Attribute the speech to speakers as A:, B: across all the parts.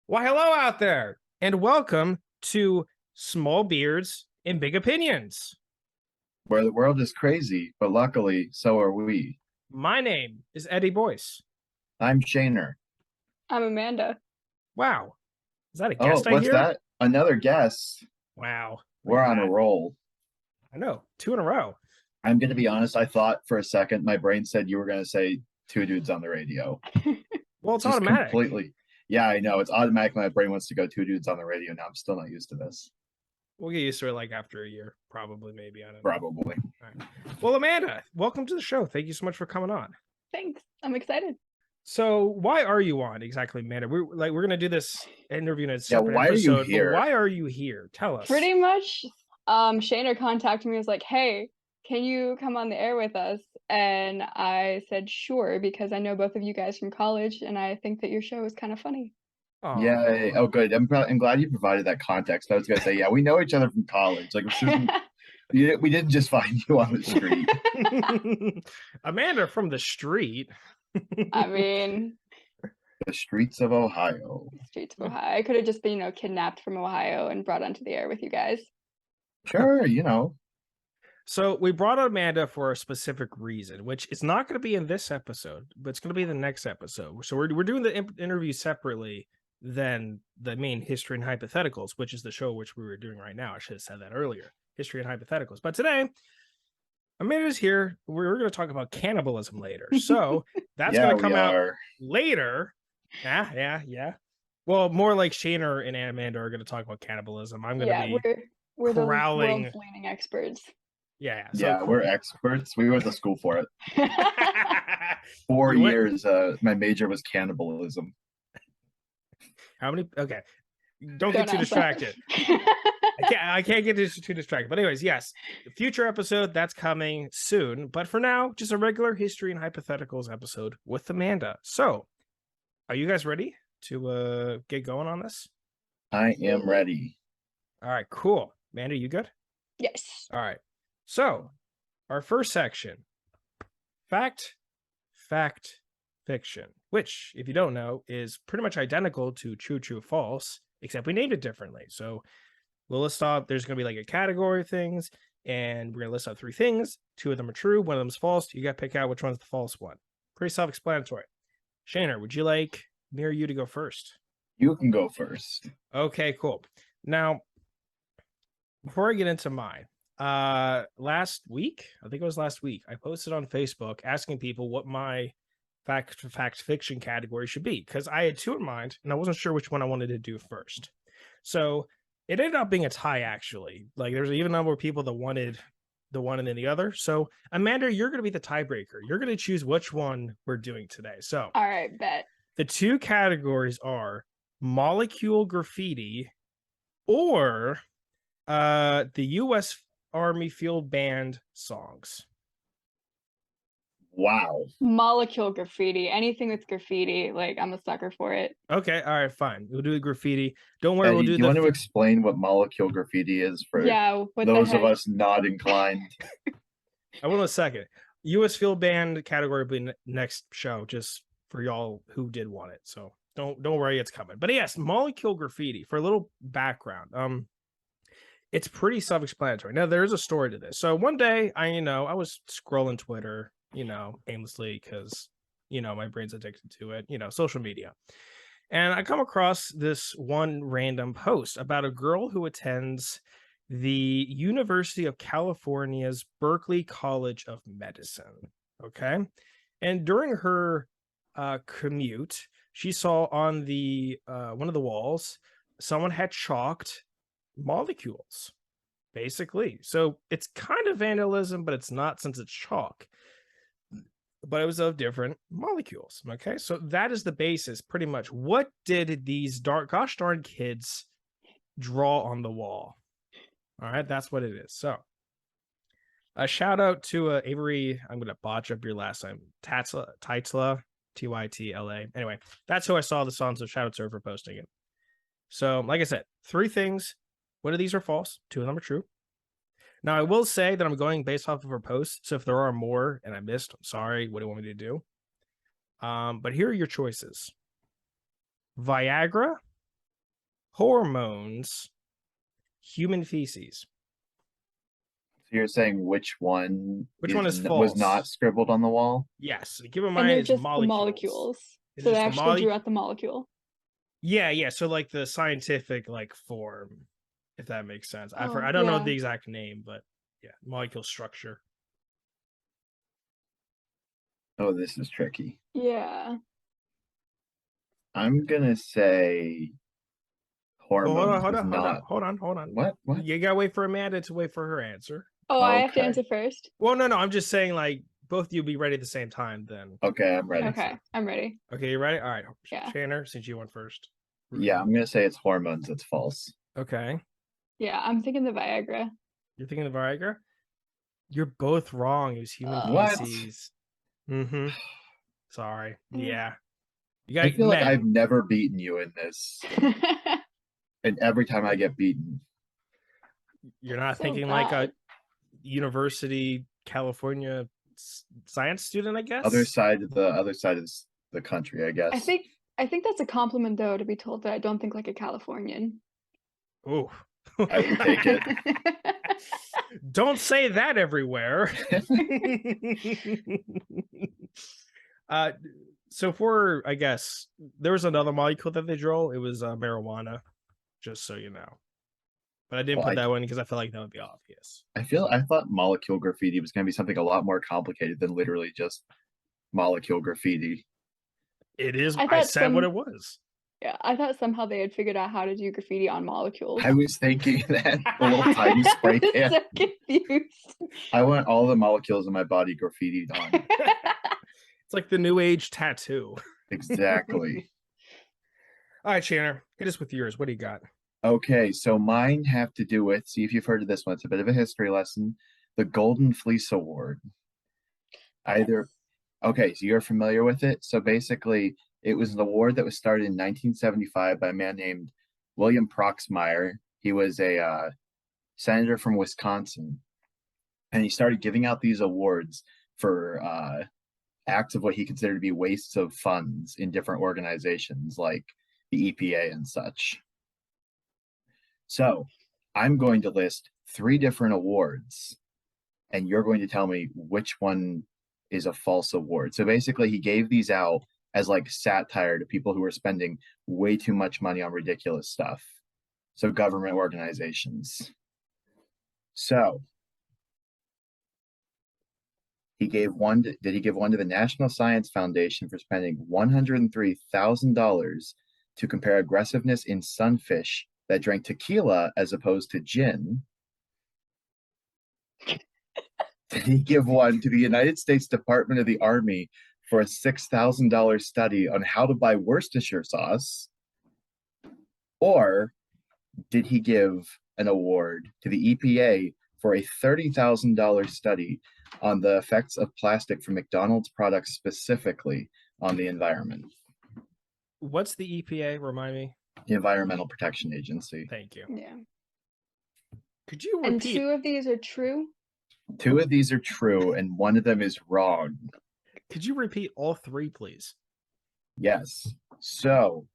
A: Why, hello out there, and welcome to Small Beards and Big Opinions.
B: Where the world is crazy, but luckily, so are we.
A: My name is Eddie Boyce.
B: I'm Shaner.
C: I'm Amanda.
A: Wow. Is that a
B: Oh,
A: guest I
B: what's
A: hear?
B: that? Another guest.
A: Wow.
B: We're on a roll.
A: I know. 2 in a row.
B: I'm going to be honest. I thought for a second, my brain said you were going to say two dudes on the radio.
A: Well, it's
B: Just
A: automatic.
B: completely. Yeah, I know. It's automatic. My brain wants to go two dudes on the radio. Now I'm still not used to this.
A: We'll get used to it like after a year. Probably, maybe. I don't know.
B: Probably.
A: All right. Well, Amanda, welcome to the show. Thank you so much for coming on.
C: Thanks. I'm excited.
A: So why are you on exactly, Amanda? We're going to do this interview in a separate
B: why are you
A: episode.
B: here?
A: But why are you here? Tell us.
C: Pretty much, Shaner contacted me, was like, hey, can you come on the air with us? And I said, sure, because I know both of you guys from college, and I think that your show is kind of funny.
A: Aw.
B: Yeah. Oh, good. I'm glad you provided that context. I was going to say, yeah, we know each other from college. Like, this isn't, we didn't just find you on the street.
A: Amanda from the street.
C: I mean,
B: The streets of Ohio.
C: streets of Ohio. I could have just been, kidnapped from Ohio and brought onto the air with you guys.
B: Sure,
A: So we brought on Amanda for a specific reason, which is not going to be in this episode, but it's going to be the next episode. So we're doing the interview separately than the main History and Hypotheticals, which is the show which we were doing right now. I should have said that earlier. History and Hypotheticals. But today, Amanda's here. We're going to talk about cannibalism later. So that's going to come out later. Yeah. Well, more like Shaner and Amanda are going to talk about cannibalism. I'm going to be
C: we're
A: corralling...
C: the world's leading experts.
A: Yeah.
B: So we're experts. We went to school for it. 4 years. My major was cannibalism.
A: How many? Okay. Don't get too distracted. I can't get too distracted. But anyways, yes, the future episode that's coming soon. But for now, just a regular History and Hypotheticals episode with Amanda. So, are you guys ready to get going on this?
B: I am ready.
A: All right, cool. Amanda, you good?
C: Yes.
A: All right. So, our first section, fact, fiction, which, if you don't know, is pretty much identical to true, false, except we named it differently. So we'll list off, there's going to be like a category of things, and we're going to list out 3 things. 2 of them are true, 1 of them is false. You got to pick out which one's the false one. Pretty self-explanatory. Shaner, would you like me or you to go first?
B: You can go first.
A: Okay, cool. Now, before I get into mine, last week, I think it was last week, I posted on Facebook asking people what my fact fiction category should be, because I had 2 in mind and I wasn't sure which one I wanted to do first. So it ended up being a tie, actually. Like, there's even a number of people that wanted the one and then the other. So Amanda, you're going to be the tiebreaker. You're going to choose which one we're doing today. So
C: all right, bet.
A: The 2 categories are molecule graffiti or the U.S. Army Field Band songs.
B: Wow.
C: Molecule graffiti. Anything with graffiti, like, I'm a sucker for it.
A: Okay, all right, fine. We'll do the graffiti. Don't worry,
B: Eddie,
A: we'll do
B: you want to explain what molecule graffiti is for those of us not inclined?
A: I will in a second. U.S. Field Band category will be next show, just for y'all who did want it. So don't worry, it's coming. But yes, molecule graffiti, for a little background. It's pretty self-explanatory. Now, there is a story to this. So one day, I was scrolling Twitter, aimlessly, because, my brain's addicted to it, social media. And I come across this one random post about a girl who attends the University of California's Berkeley College of Medicine. Okay. And during her commute, she saw on the one of the walls, someone had chalked molecules, basically. So it's kind of vandalism, but it's not, since it's chalk. But it was of different molecules. Okay, so that is the basis, pretty much. What did these gosh darn kids draw on the wall? All right, that's what it is. So a shout out to Avery. I'm going to botch up your last name. Tytla, Tytla. Anyway, that's who I saw this on, so shout out to her for posting it. So, like I said, 3 things. One of these are false. 2 of them are true. Now, I will say that I'm going based off of her posts, so if there are more and I missed, I'm sorry. What do you want me to do? But here are your choices: Viagra, hormones, human feces.
B: So you're saying which one
A: is
B: was not
A: false?
B: scribbled on the wall?
A: Yes. Keep in
C: And
A: mind
C: they're
A: it's
C: just the
A: molecules.
C: molecules.
A: It's
C: So they
A: just the
C: actually drew out the molecule.
A: Yeah. So like the scientific like form, if that makes sense. I
C: Oh,
A: don't know
C: yeah.
A: the exact name, but yeah, molecule structure.
B: Oh, this is tricky.
C: Yeah.
B: I'm gonna say hormones was not.
A: Hold on.
B: What?
A: You gotta wait for Amanda to wait for her answer.
C: Oh, I have to
B: Okay.
C: answer first.
A: Well, no. I'm just saying like both of you be ready at the same time then.
B: Okay, I'm ready.
C: Okay, I'm ready.
A: Okay, you ready? All right.
C: Yeah.
A: Shanner, since you went first.
B: Yeah, I'm gonna say it's hormones. It's false.
A: Okay.
C: Yeah, I'm thinking the Viagra.
A: You're thinking of Viagra? You're both wrong. It was human
B: What?
A: feces. Mm-hmm. Sorry.
C: Mm.
A: Yeah. You
B: I
A: got
B: feel like
A: men.
B: I've never beaten you in this, and every time I get beaten,
A: You're not
C: So
A: thinking like a
C: bad.
A: University California science student, I guess.
B: other side of the country, I guess.
C: I think that's a compliment though to be told that I don't think like a Californian.
A: Oh,
B: I would take it.
A: Don't say that everywhere. So for I guess there was another molecule that they drew. It was marijuana, just so you know. But I didn't
B: Well,
A: put that one because I felt like that would be obvious.
B: I thought molecule graffiti was gonna be something a lot more complicated than literally just molecule graffiti.
A: It is.
C: I
A: I
C: thought
A: said what it was.
C: Yeah, I thought somehow they had figured out how to do graffiti on molecules.
B: I was thinking that the little tiny spray can.
C: So confused.
B: I want all the molecules in my body graffitied on.
A: It's like the new age tattoo.
B: Exactly.
A: All right, Shanner, hit us with yours. What do you got?
B: Okay, so mine have to do with, see if you've heard of this one. It's a bit of a history lesson. The Golden Fleece Award. Okay, so you're familiar with it. So basically, it was an award that was started in 1975 by a man named William Proxmire. He was a senator from Wisconsin, and he started giving out these awards for acts of what he considered to be wastes of funds in different organizations like the EPA and such. So I'm going to list 3 different awards, and you're going to tell me which one is a false award. So basically, he gave these out as like satire to people who were spending way too much money on ridiculous stuff. So government organizations. So he gave one. Did he give one to the National Science Foundation for spending $103,000 to compare aggressiveness in sunfish that drank tequila as opposed to gin? Did he give one to the United States Department of the Army for a $6,000 study on how to buy Worcestershire sauce? Or did he give an award to the EPA for a $30,000 study on the effects of plastic from McDonald's products specifically on the environment?
A: What's the EPA? Remind me.
B: The Environmental Protection Agency.
A: Thank you.
C: Yeah.
A: Could you
C: And
A: repeat?
C: 2 of these are true.
B: 2 of these are true, and 1 of them is wrong.
A: Could you repeat all 3, please?
B: Yes. So,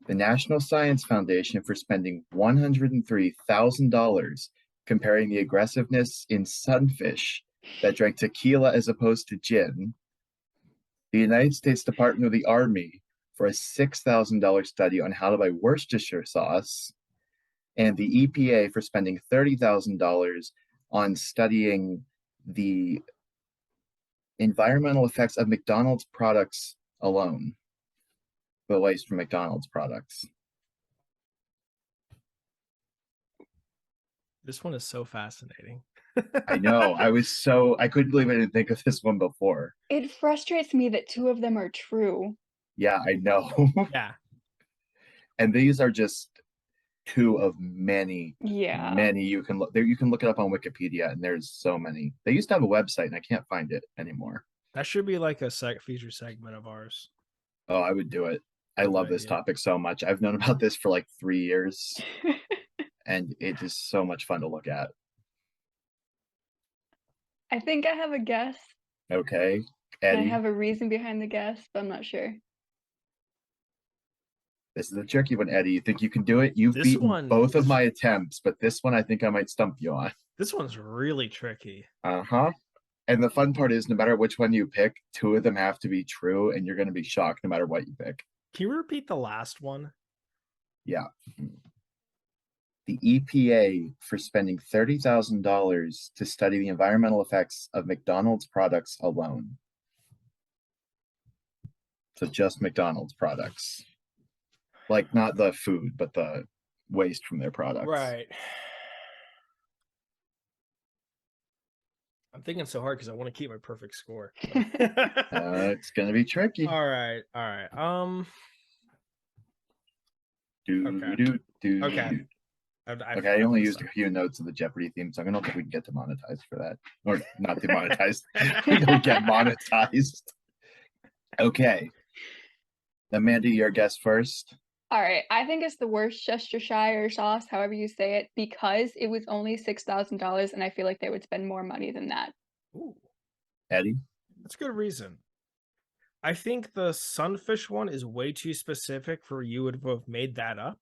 B: the National Science Foundation for spending $103,000 comparing the aggressiveness in sunfish that drank tequila as opposed to gin. The United States Department of the Army for a $6,000 study on how to buy Worcestershire sauce. And the EPA for spending $30,000 on studying the environmental effects of McDonald's products alone. The waste from McDonald's products.
A: This one is so fascinating.
B: I know. I couldn't believe I didn't think of this one before.
C: It frustrates me that 2 of them are true.
B: Yeah, I know.
A: Yeah.
B: And these are just 2 of many.
C: Yeah.
B: Many you can look there. You can look it up on Wikipedia, and there's so many. They used to have a website, and I can't find it anymore.
A: That should be like a feature segment of ours.
B: Oh, I would do it. I love this topic so much. I've known about this for like 3 years, and it is so much fun to look at.
C: I think I have a guess.
B: Okay,
C: And
B: Eddie.
C: I have a reason behind the guess, but I'm not sure.
B: This is a tricky one, Eddie. You think you can do it? You've
A: This
B: beaten
A: one
B: both of
A: is-
B: my attempts, but this one I think I might stump you on.
A: This one's really tricky.
B: Uh-huh. And the fun part is no matter which one you pick, two of them have to be true, and you're going to be shocked no matter what you pick.
A: Can you repeat the last one?
B: Yeah. The EPA for spending $30,000 to study the environmental effects of McDonald's products alone. So just McDonald's products. Like not the food, but the waste from their products.
A: Right. I'm thinking so hard because I want to keep my perfect score.
B: It's going to be tricky.
A: All right. Okay.
B: Okay, I only used a few notes of the Jeopardy theme song. I don't think we can get demonetized for that. Or not demonetized. We don't get monetized. Okay. Amanda, your guess first.
C: All right, I think it's the Worcestershire sauce, however you say it, because it was only $6,000, and I feel like they would spend more money than that.
A: Ooh,
B: Eddie?
A: that's a good reason. I think the sunfish one is way too specific for you would have made that up.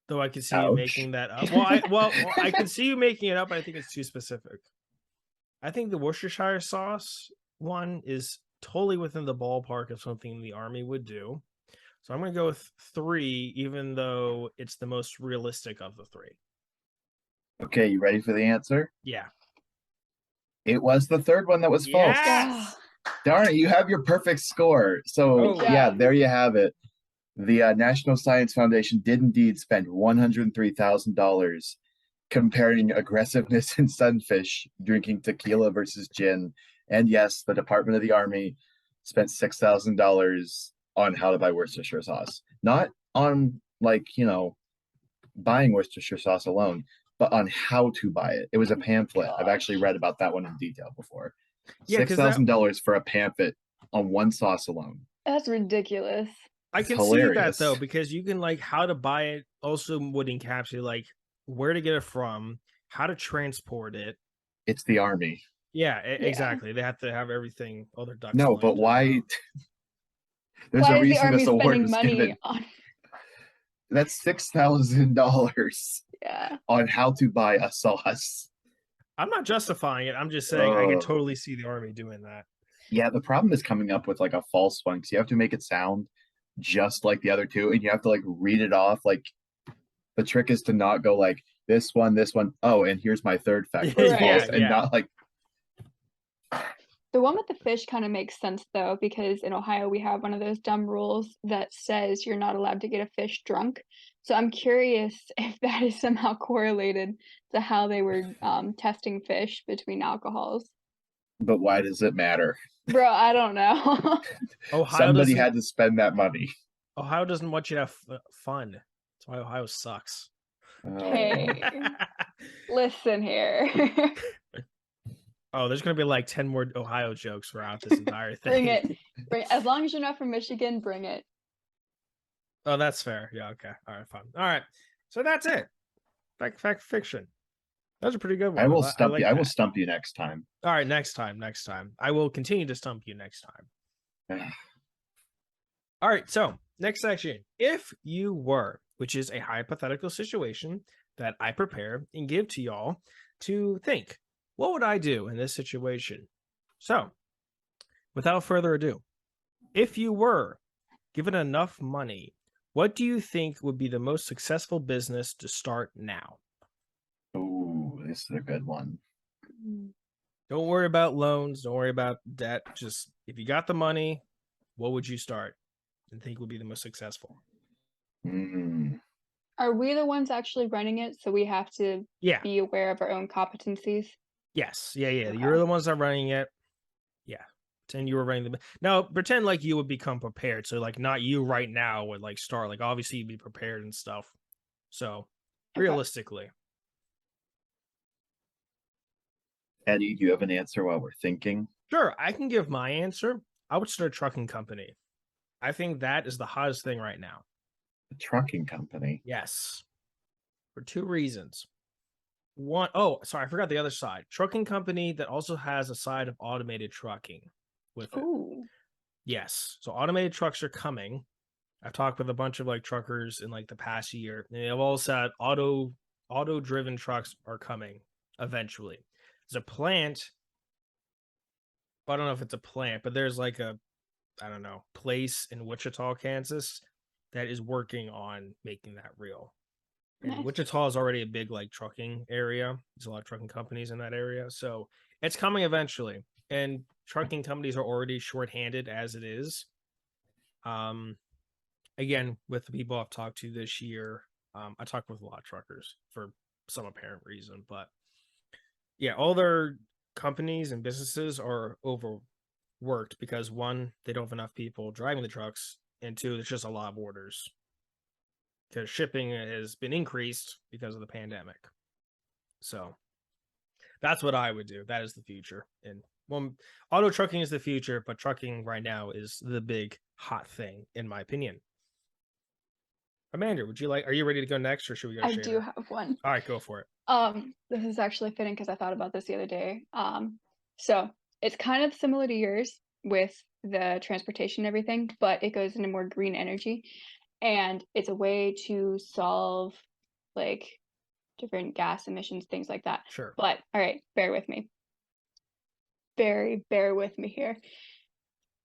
A: Though I can see you making that up. Well, I can see you making it up, but I think it's too specific. I think the Worcestershire sauce one is totally within the ballpark of something the Army would do. So I'm going to go with 3, even though it's the most realistic of the 3.
B: Okay, you ready for the answer?
A: Yeah.
B: It was the third one that was false.
A: Yes!
B: Darn it, you have your perfect score. So,
A: Oh.
B: yeah, there you have it. The National Science Foundation did indeed spend $103,000 comparing aggressiveness in sunfish drinking tequila versus gin. And yes, the Department of the Army spent $6,000 on how to buy Worcestershire sauce. Not on, buying Worcestershire sauce alone, but on how to buy it. It was a pamphlet. I've actually read about that one in detail before.
A: Yeah,
B: $6,000 for a pamphlet on one sauce alone.
C: That's ridiculous.
A: I can see that though, because you can how to buy it also would encapsulate where to get it from, how to transport it.
B: It's the Army.
A: Yeah, exactly. They have to have everything, all their ducks.
B: No, but why? There's
C: why
B: a reason
C: is the
B: this
C: Army
B: award
C: spending
B: was
C: money
B: given.
C: on?
B: That's $6,000 on how to buy a sauce.
A: I'm not justifying it. I'm just saying I can totally see the Army doing that.
B: Yeah, the problem is coming up with a false one because you have to make it sound just like the other two, and you have to read it off. The trick is to not go this one. Oh, and here's my third fact. That's false, and not
C: The one with the fish kind of makes sense though, because in Ohio we have one of those dumb rules that says you're not allowed to get a fish drunk. So I'm curious if that is somehow correlated to how they were testing fish between alcohols.
B: But why does it matter?
C: Bro, I don't know.
B: Somebody had to spend that money.
A: Ohio doesn't want you to have fun. That's why Ohio sucks.
C: Hey, listen here.
A: Oh, there's going to be 10 more Ohio jokes throughout this entire thing.
C: Bring it. As long as you're not from Michigan, bring it.
A: Oh, that's fair. Yeah, okay. All right, fine. All right. So that's it. Fact, fiction. That was a pretty good one.
B: I will stump you. I will stump you next time.
A: All right, next time. I will continue to stump you next time. All right, so next section. If you were, which is a hypothetical situation that I prepare and give to y'all to think, what would I do in this situation? So, without further ado, if you were given enough money, what do you think would be the most successful business to start now?
B: Oh, this is a good one.
A: Don't worry about loans. Don't worry about debt. Just if you got the money, what would you start and think would be the most successful?
C: Are we the ones actually running it? So we have to be aware of our own competencies?
A: Yes. Yeah. Okay. You're the ones that are running it. Yeah. Pretend you were running the... Now, pretend you would become prepared. So not you right now would start. Obviously you'd be prepared and stuff. So realistically.
B: Eddie, do you have an answer while we're thinking?
A: Sure, I can give my answer. I would start a trucking company. I think that is the hottest thing right now.
B: A trucking company?
A: Yes. For 2 reasons. One, sorry, I forgot the other side. Trucking company that also has a side of automated trucking with it.
C: Ooh.
A: Yes. So automated trucks are coming. I've talked with a bunch of like truckers in like the past year, and they've all said auto driven trucks are coming eventually. There's a plant, I don't know if it's a plant, but there's like a, I don't know, place in Wichita, Kansas that is working on making that real. And
C: Nice.
A: Wichita is already a big like trucking area. There's a lot of trucking companies in that area. So it's coming eventually. And trucking companies are already shorthanded as it is. Again, with the people I've talked to this year, I talked with a lot of truckers for some apparent reason, but yeah, all their companies and businesses are overworked because one, they don't have enough people driving the trucks, and two, there's just a lot of orders because shipping has been increased because of the pandemic. So that's what I would do. That is the future. And well, auto trucking is the future, but trucking right now is the big hot thing, in my opinion. Amanda, are you ready to go next, or should we go to
C: I
A: Shayna?
C: do have one.
A: All right, go for it.
C: This is actually fitting because I thought about this the other day. So it's kind of similar to yours with the transportation and everything, but it goes into more green energy, and it's a way to solve like different gas emissions, things like that.
A: Sure.
C: But all right, bear with me. Bear with me here.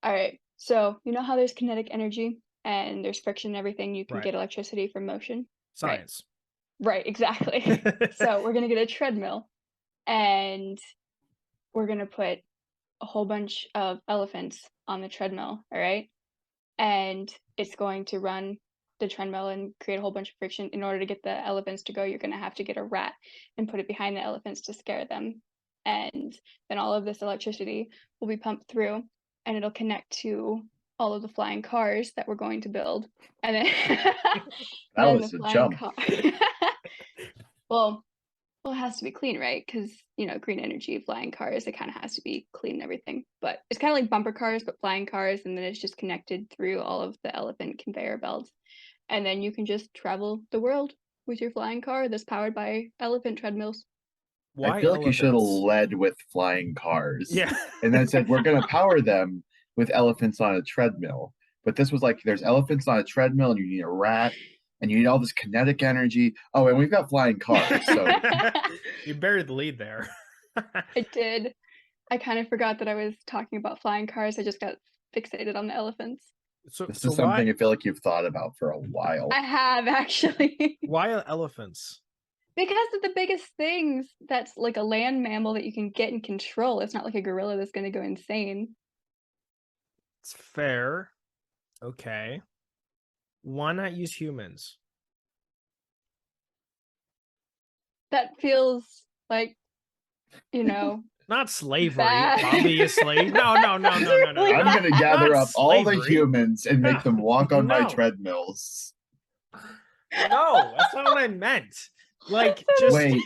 C: All right. So you know how there's kinetic energy and there's friction and everything, you can
A: Right.
C: get electricity from motion.
A: Science.
C: Right, exactly. So we're gonna get a treadmill, and we're gonna put a whole bunch of elephants on the treadmill, all right? And it's going to run the treadmill and create a whole bunch of friction. In order to get the elephants to go, you're gonna have to get a rat and put it behind the elephants to scare them. And then all of this electricity will be pumped through, and it'll connect to all of the flying cars that we're going to build. And then,
B: That was a jump.
C: Well, it has to be clean, right? Because, green energy, flying cars, it kind of has to be clean and everything. But it's kind of like bumper cars, but flying cars, and then it's just connected through all of the elephant conveyor belts. And then you can just travel the world with your flying car that's powered by elephant treadmills.
B: I feel like you should have
A: elephants?
B: led with flying cars.
A: Yeah.
B: And then said, we're going to power them with elephants on a treadmill. But this was like, there's elephants on a treadmill, and you need a rat, and you need all this kinetic energy. Oh, and we've got flying cars. So
A: You buried the lead there.
C: I did. I kind of forgot that I was talking about flying cars. I just got fixated on the elephants.
B: this is something I feel like you've thought about for a while.
C: I have, actually.
A: Why elephants?
C: Because of the biggest things, that's like a land mammal that you can get and control. It's not like a gorilla that's going to go insane.
A: It's fair. Okay. Why not use humans?
C: That feels like,
A: Not slavery.
C: bad.
A: Bobby is slave. No.
B: I'm going to gather
A: Not
B: up all the
A: slavery.
B: humans and make them walk on my
A: No.
B: treadmills.
A: No, that's not what I meant. Like, just
B: Wait,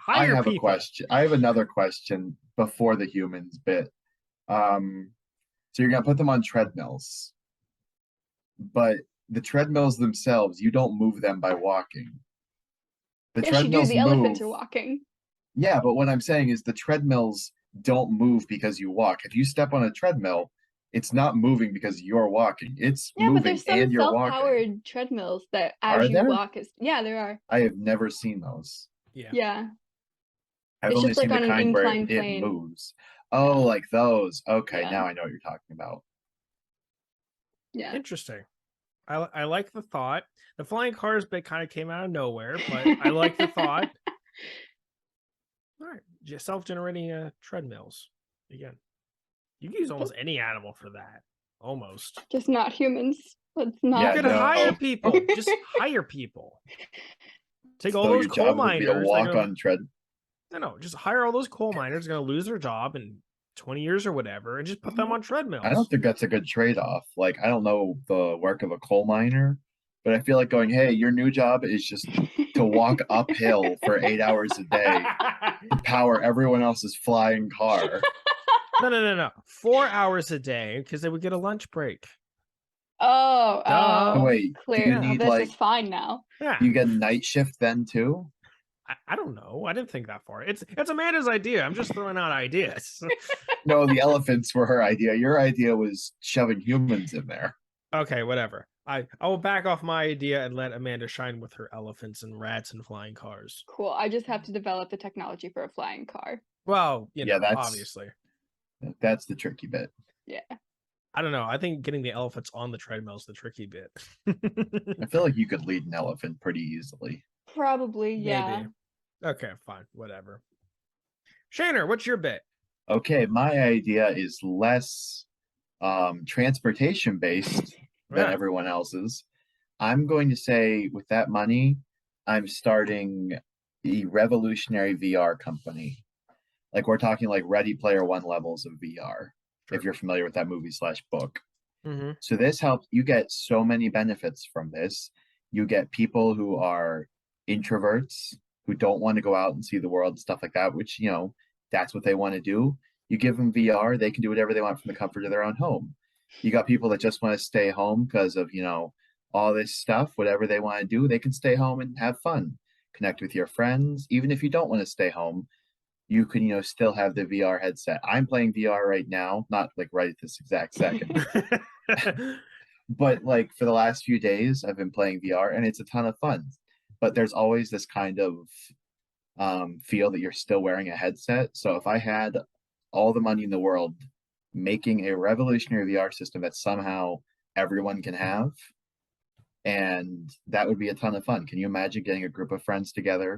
B: I
A: hire
B: have
A: people.
B: a question. I have another question before the humans bit. So you're going to put them on treadmills, but the treadmills themselves, you don't move them by walking. The
C: Yes, you do.
B: treadmills
C: The elephants are
B: move.
C: walking.
B: Yeah, but what I'm saying is the treadmills don't move because you walk. If you step on a treadmill, it's not moving because you're walking. It's
C: Yeah, but
B: moving
C: there's some
B: and you're walking.
C: self-powered treadmills that
B: Are
C: as you
B: there?
C: walk is. Yeah, there are.
B: I have never seen those.
C: Yeah.
B: I've
C: It's
B: only
C: just like
B: seen the
C: on an
B: kind where
C: inclined
B: it
C: plane.
B: moves. Oh, like those. Okay,
C: Yeah.
B: now I know what you're talking about.
C: Yeah.
A: Interesting. I like the thought. The flying cars bit kind of came out of nowhere, but I like the thought. All right, self-generating treadmills. Again, you can use almost any animal for that. Almost.
C: Just not humans. Let's
B: Yeah,
C: not.
A: You could
B: no.
A: hire people. Just hire people. Take all
B: So
A: those
B: your
A: coal
B: job would be to
A: miners.
B: walk on tread.
A: No, just hire all those coal miners. Going to lose their job in 20 years or whatever, and just put them on treadmills.
B: I don't think that's a good trade-off. Like, I don't know the work of a coal miner, but I feel like going, hey, your new job is just to walk uphill for 8 hours a day to power everyone else's flying car.
A: No. 4 hours a day because they would get a lunch break.
C: Oh,
B: Wait, do
C: clear.
B: you need
C: This
B: like
C: is fine now.
A: Yeah.
B: you get night shift then too?
A: I don't know. I didn't think that far. It's Amanda's idea. I'm just throwing out ideas.
B: No, the elephants were her idea. Your idea was shoving humans in there.
A: Okay, whatever. I will back off my idea and let Amanda shine with her elephants and rats and flying cars.
C: Cool. I just have to develop the technology for a flying car.
A: Well,
B: Yeah,
A: obviously.
B: That's the tricky bit.
C: Yeah.
A: I don't know. I think getting the elephants on the treadmill is the tricky bit.
B: I feel like you could lead an elephant pretty easily.
C: Probably, yeah.
A: Maybe. Okay, fine, whatever. Shaner, what's your bit?
B: Okay, my idea is less transportation based than
A: Yeah.
B: everyone else's. I'm going to say with that money, I'm starting the revolutionary VR company. Like we're talking like Ready Player One levels of VR,
A: Sure.
B: if you're familiar with that movie / book.
A: Mm-hmm.
B: So this helps you get so many benefits from this. You get people who are introverts who don't want to go out and see the world and stuff like that, which, that's what they want to do. You give them VR, they can do whatever they want from the comfort of their own home. You got people that just want to stay home because of, all this stuff, whatever they want to do, they can stay home and have fun, connect with your friends. Even if you don't want to stay home, you can, still have the VR headset. I'm playing VR right now, not like right at this exact second. But like for the last few days, I've been playing VR and it's a ton of fun. But there's always this kind of feel that you're still wearing a headset. So if I had all the money in the world, making a revolutionary VR system that somehow everyone can have, and that would be a ton of fun. Can you imagine getting a group of friends together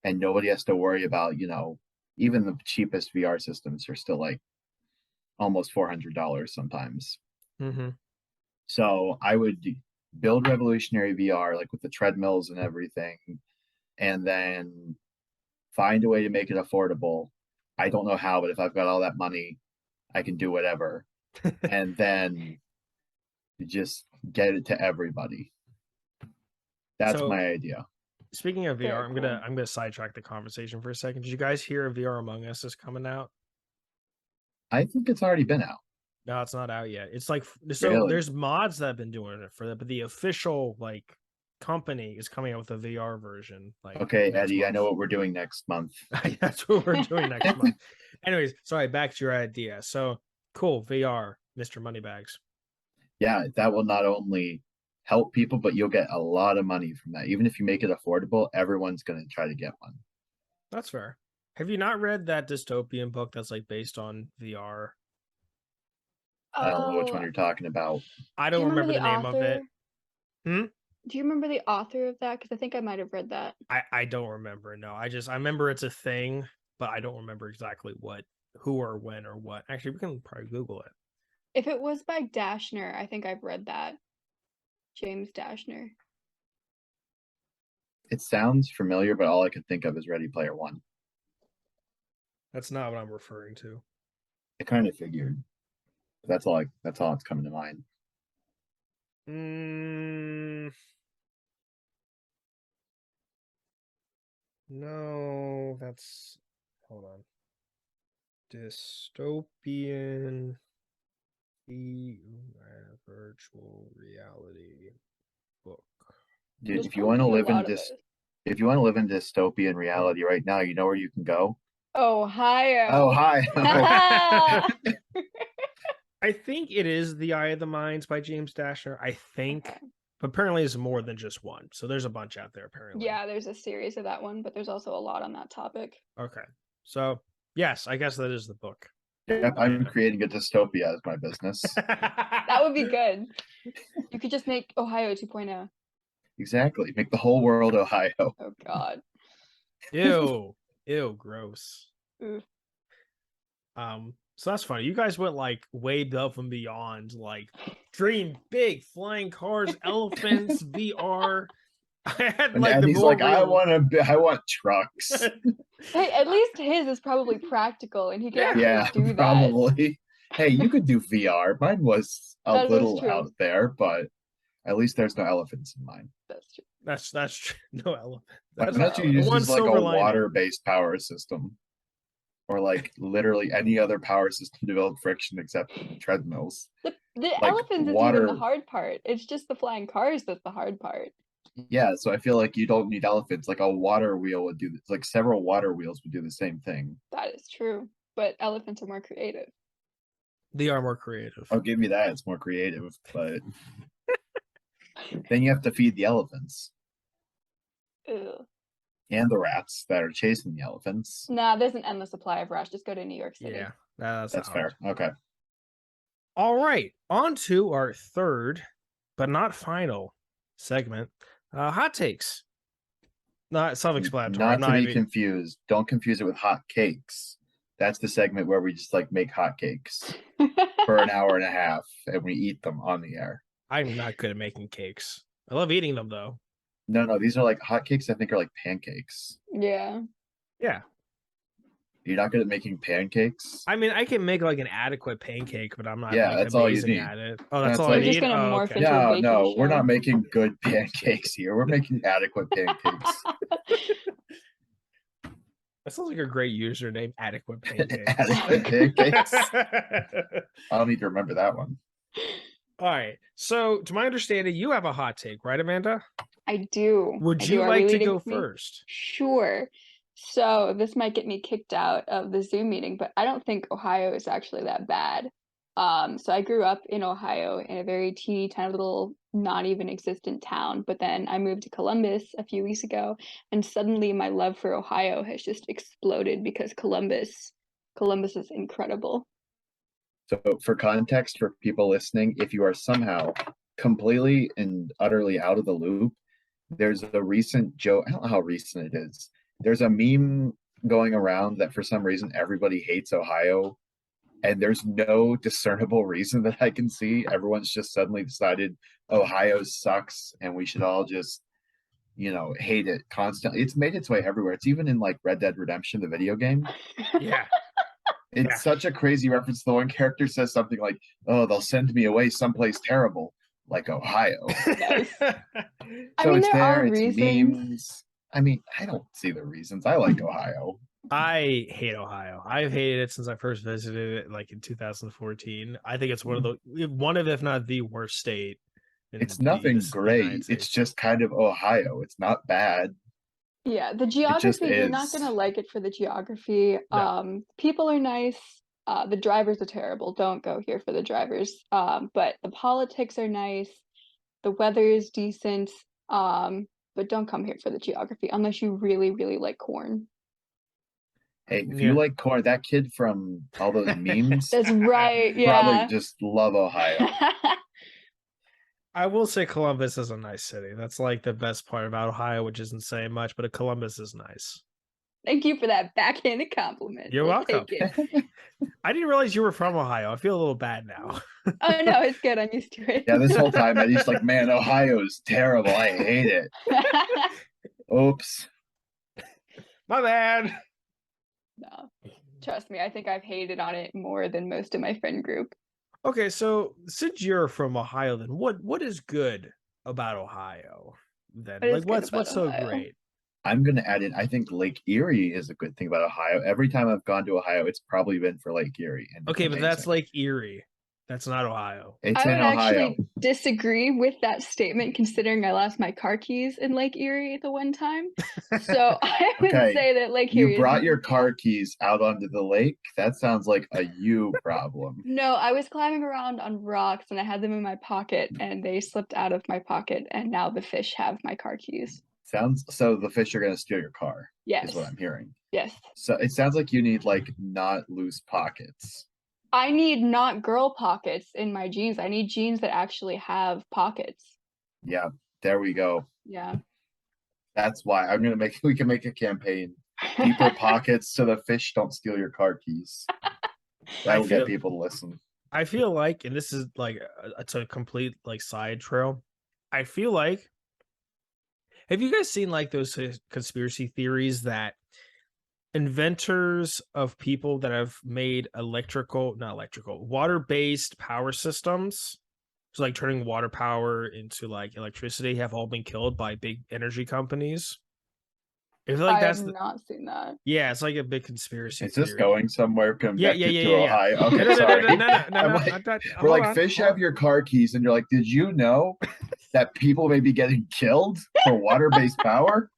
B: and nobody has to worry about, even the cheapest VR systems are still like almost $400 sometimes.
A: Mm-hmm.
B: So I would build revolutionary VR, like with the treadmills and everything, and then find a way to make it affordable. I don't know how, but if I've got all that money, I can do whatever. And then just get it to everybody. That's
A: So,
B: my idea.
A: Speaking of VR,
C: Very
A: I'm gonna sidetrack the conversation for a second. Did you guys hear VR Among Us is coming out?
B: I think it's already been out.
A: No, it's not out yet. It's like so
B: Really?
A: there's mods that have been doing it for that, but the official company is coming out with a VR version.
B: Okay,
A: next
B: Eddie, I know
A: month.
B: what we're doing next month.
A: That's what we're doing next month. Anyways, sorry, back to your idea. So cool, VR, Mr. Moneybags.
B: Yeah, that will not only help people, but you'll get a lot of money from that. Even if you make it affordable, everyone's going to try to get one.
A: That's fair. Have you not read that dystopian book that's based on VR?
B: I don't know which one
C: Oh,
B: you're talking about.
A: I
C: do
A: don't
C: you
A: remember the name
C: author?
A: of it.
C: Do you remember the author of that? Because I think I might have read that.
A: I don't remember. No, I remember it's a thing, but I don't remember exactly who or when or what. Actually, we can probably Google it.
C: If it was by Dashner, I think I've read that. James Dashner.
B: It sounds familiar, but all I could think of is Ready Player One.
A: That's not what I'm referring to.
B: I kind of figured. That's all it's coming to mind.
A: No, that's hold on. Dystopian virtual reality book.
B: Dude,
C: There's
B: if you want to
C: probably a
B: live in
C: lot of
B: this,
C: those.
B: if you want to live in dystopian reality right now, you know where you can go?
C: Ohio.
B: Oh, hi.
A: I think it is The Eye of the Minds by James Dashner. I think.
C: Okay.
A: But apparently there's more than just one. So there's a bunch out there apparently.
C: Yeah, there's a series of that one, but there's also a lot on that topic.
A: Okay. So yes, I guess that is the book.
B: Yep, I'm creating a dystopia as my business.
C: That would be good. You could just make Ohio 2.0.
B: Exactly. Make the whole world Ohio.
C: Oh God.
A: Ew. Ew, gross.
C: Ooh.
A: So that's funny. You guys went way above and beyond, dream big, flying cars, elephants, VR. I had
B: And he's like, I want trucks.
C: Hey, at least his is probably practical and he can actually do that.
B: Probably. Hey, you could do VR. Mine was a little
C: true.
B: out there, but at least there's no elephants in mine.
C: That's true.
A: That's true. No elephant.
B: Why don't you use this like a water-based power system? Or literally any other power system to build friction except treadmills.
C: The elephants isn't even the hard part. It's just the flying cars that's the hard part.
B: Yeah, so I feel like you don't need elephants. Like a water wheel would do this. Like several water wheels would do the same thing.
C: That is true. But elephants are more creative.
A: They are more creative.
B: I'll give you that. It's more creative, but Then you have to feed the elephants
C: Ew.
B: and the rats that are chasing the elephants.
C: Nah, there's an endless supply of rats. Just go to New York City.
A: Yeah, that's
B: That's
A: not
B: fair.
A: hard.
B: Okay.
A: All right, on to our third, but not final segment. Hot takes. Not self-explanatory.
B: Not
A: I'm
B: to
A: not
B: be
A: even...
B: confused. Don't confuse it with hot cakes. That's the segment where we just like make hot cakes for an hour and a half and we eat them on the air.
A: I'm not good at making cakes. I love eating them though.
B: No, these are like hot cakes. I think are like pancakes.
C: Yeah.
A: Yeah.
B: You're not good at making pancakes?
A: I mean, I can make like an adequate pancake, but I'm not
B: Yeah,
A: like
B: that's all you
A: amazing
B: need.
A: at it. Oh, that's
B: That's
A: all
B: like-
A: I
C: We're just
A: need?
C: gonna
A: Oh,
C: morph
A: okay.
C: into a baking
B: No, we're
C: show.
B: not making good pancakes here. We're making adequate pancakes.
A: That sounds like a great username, adequate pancakes.
B: Adequate pancakes. I'll need to remember that one.
A: All right. So, to my understanding, you have a hot take, right, Amanda?
C: I do.
A: Would
C: I
A: you
C: do. Are we
A: like to
C: leading
A: go
C: with me?
A: first?
C: Sure. So this might get me kicked out of the Zoom meeting, but I don't think Ohio is actually that bad. So I grew up in Ohio in a very teeny tiny little not even existent town, but then I moved to Columbus a few weeks ago, and suddenly my love for Ohio has just exploded because Columbus is incredible.
B: So, for context for people listening, if you are somehow completely and utterly out of the loop, there's a recent joke. I don't know how recent it is. There's a meme going around that for some reason everybody hates Ohio, and there's no discernible reason that I can see. Everyone's just suddenly decided Ohio sucks and we should all just, hate it constantly. It's made its way everywhere. It's even in like Red Dead Redemption, the video game.
A: Yeah.
B: It's
A: Yeah.
B: such a crazy reference. The one character says something like, "Oh, they'll send me away someplace terrible, like Ohio."
C: Nice. I
B: So
C: mean,
B: it's
C: there are
B: there. It's
C: reasons.
B: memes. I mean, I don't see the reasons. I like Ohio.
A: I hate Ohio. I've hated it since I first visited it, like in 2014. I think it's one of if not the worst state.
B: It's nothing great. It's just kind of Ohio. It's not bad.
C: Yeah, the
B: just
C: geography, you're not
B: is.
C: gonna like it for the geography.
A: No.
C: People are nice. The drivers are terrible. Don't go here for the drivers. But the politics are nice. The weather is decent. But don't come here for the geography unless you really, really like corn.
B: Hey, if
A: Yeah.
B: you like corn, that kid from all those memes
C: That's right. Yeah.
B: probably just love Ohio.
A: I will say Columbus is a nice city. That's like the best part about Ohio, which isn't saying much, but Columbus is nice.
C: Thank you for that backhanded compliment.
A: You're
C: We'll
A: welcome.
C: take it.
A: I didn't realize you were from Ohio. I feel a little bad now.
C: Oh no, it's good. I'm used to it.
B: Yeah, this whole time Eddie's like, "Man, Ohio's terrible. I hate it." Oops.
A: My bad.
C: No, trust me. I think I've hated on it more than most of my friend group.
A: Okay, so since you're from Ohio, then what is good about Ohio? Then
C: What is
A: like
C: good
A: what's
C: about
A: so
C: Ohio?
A: great?
B: I'm gonna add in. I think Lake Erie is a good thing about Ohio. Every time I've gone to Ohio, it's probably been for Lake Erie. And it's
A: Okay, but that's
B: amazing.
A: Lake Erie. That's not Ohio.
B: It's
C: I
B: in
C: would
B: Ohio.
C: actually disagree with that statement, considering I lost my car keys in Lake Erie the one time. So I would
B: Okay,
C: say that Lake
B: You
C: Erie is
B: brought your car keys out onto the lake. That sounds like a you problem.
C: No, I was climbing around on rocks and I had them in my pocket and they slipped out of my pocket and now the fish have my car keys.
B: Sounds so the fish are gonna steal your car.
C: Yes.
B: Is what I'm hearing.
C: Yes.
B: So it sounds like you need like not loose pockets.
C: I need not girl pockets in my jeans. I need jeans that actually have pockets.
B: Yeah, there we go.
C: Yeah.
B: That's why we can make a campaign. Deeper pockets so the fish don't steal your car keys. That will get people to listen.
A: I feel like, and this is like it's a complete like side trail. I feel like, have you guys seen like those conspiracy theories that inventors of people that have made water-based power systems, so like turning water power into like electricity, have all been killed by big energy companies? I feel like
C: I
A: that's
C: have not seen that.
A: yeah, it's like a big conspiracy
B: Is this
A: theory.
B: going somewhere connected to Ohio? Okay,
A: No,
B: sorry.
A: no.
B: We're like, fish have your car keys, and you're like, did you know that people may be getting killed for water-based power?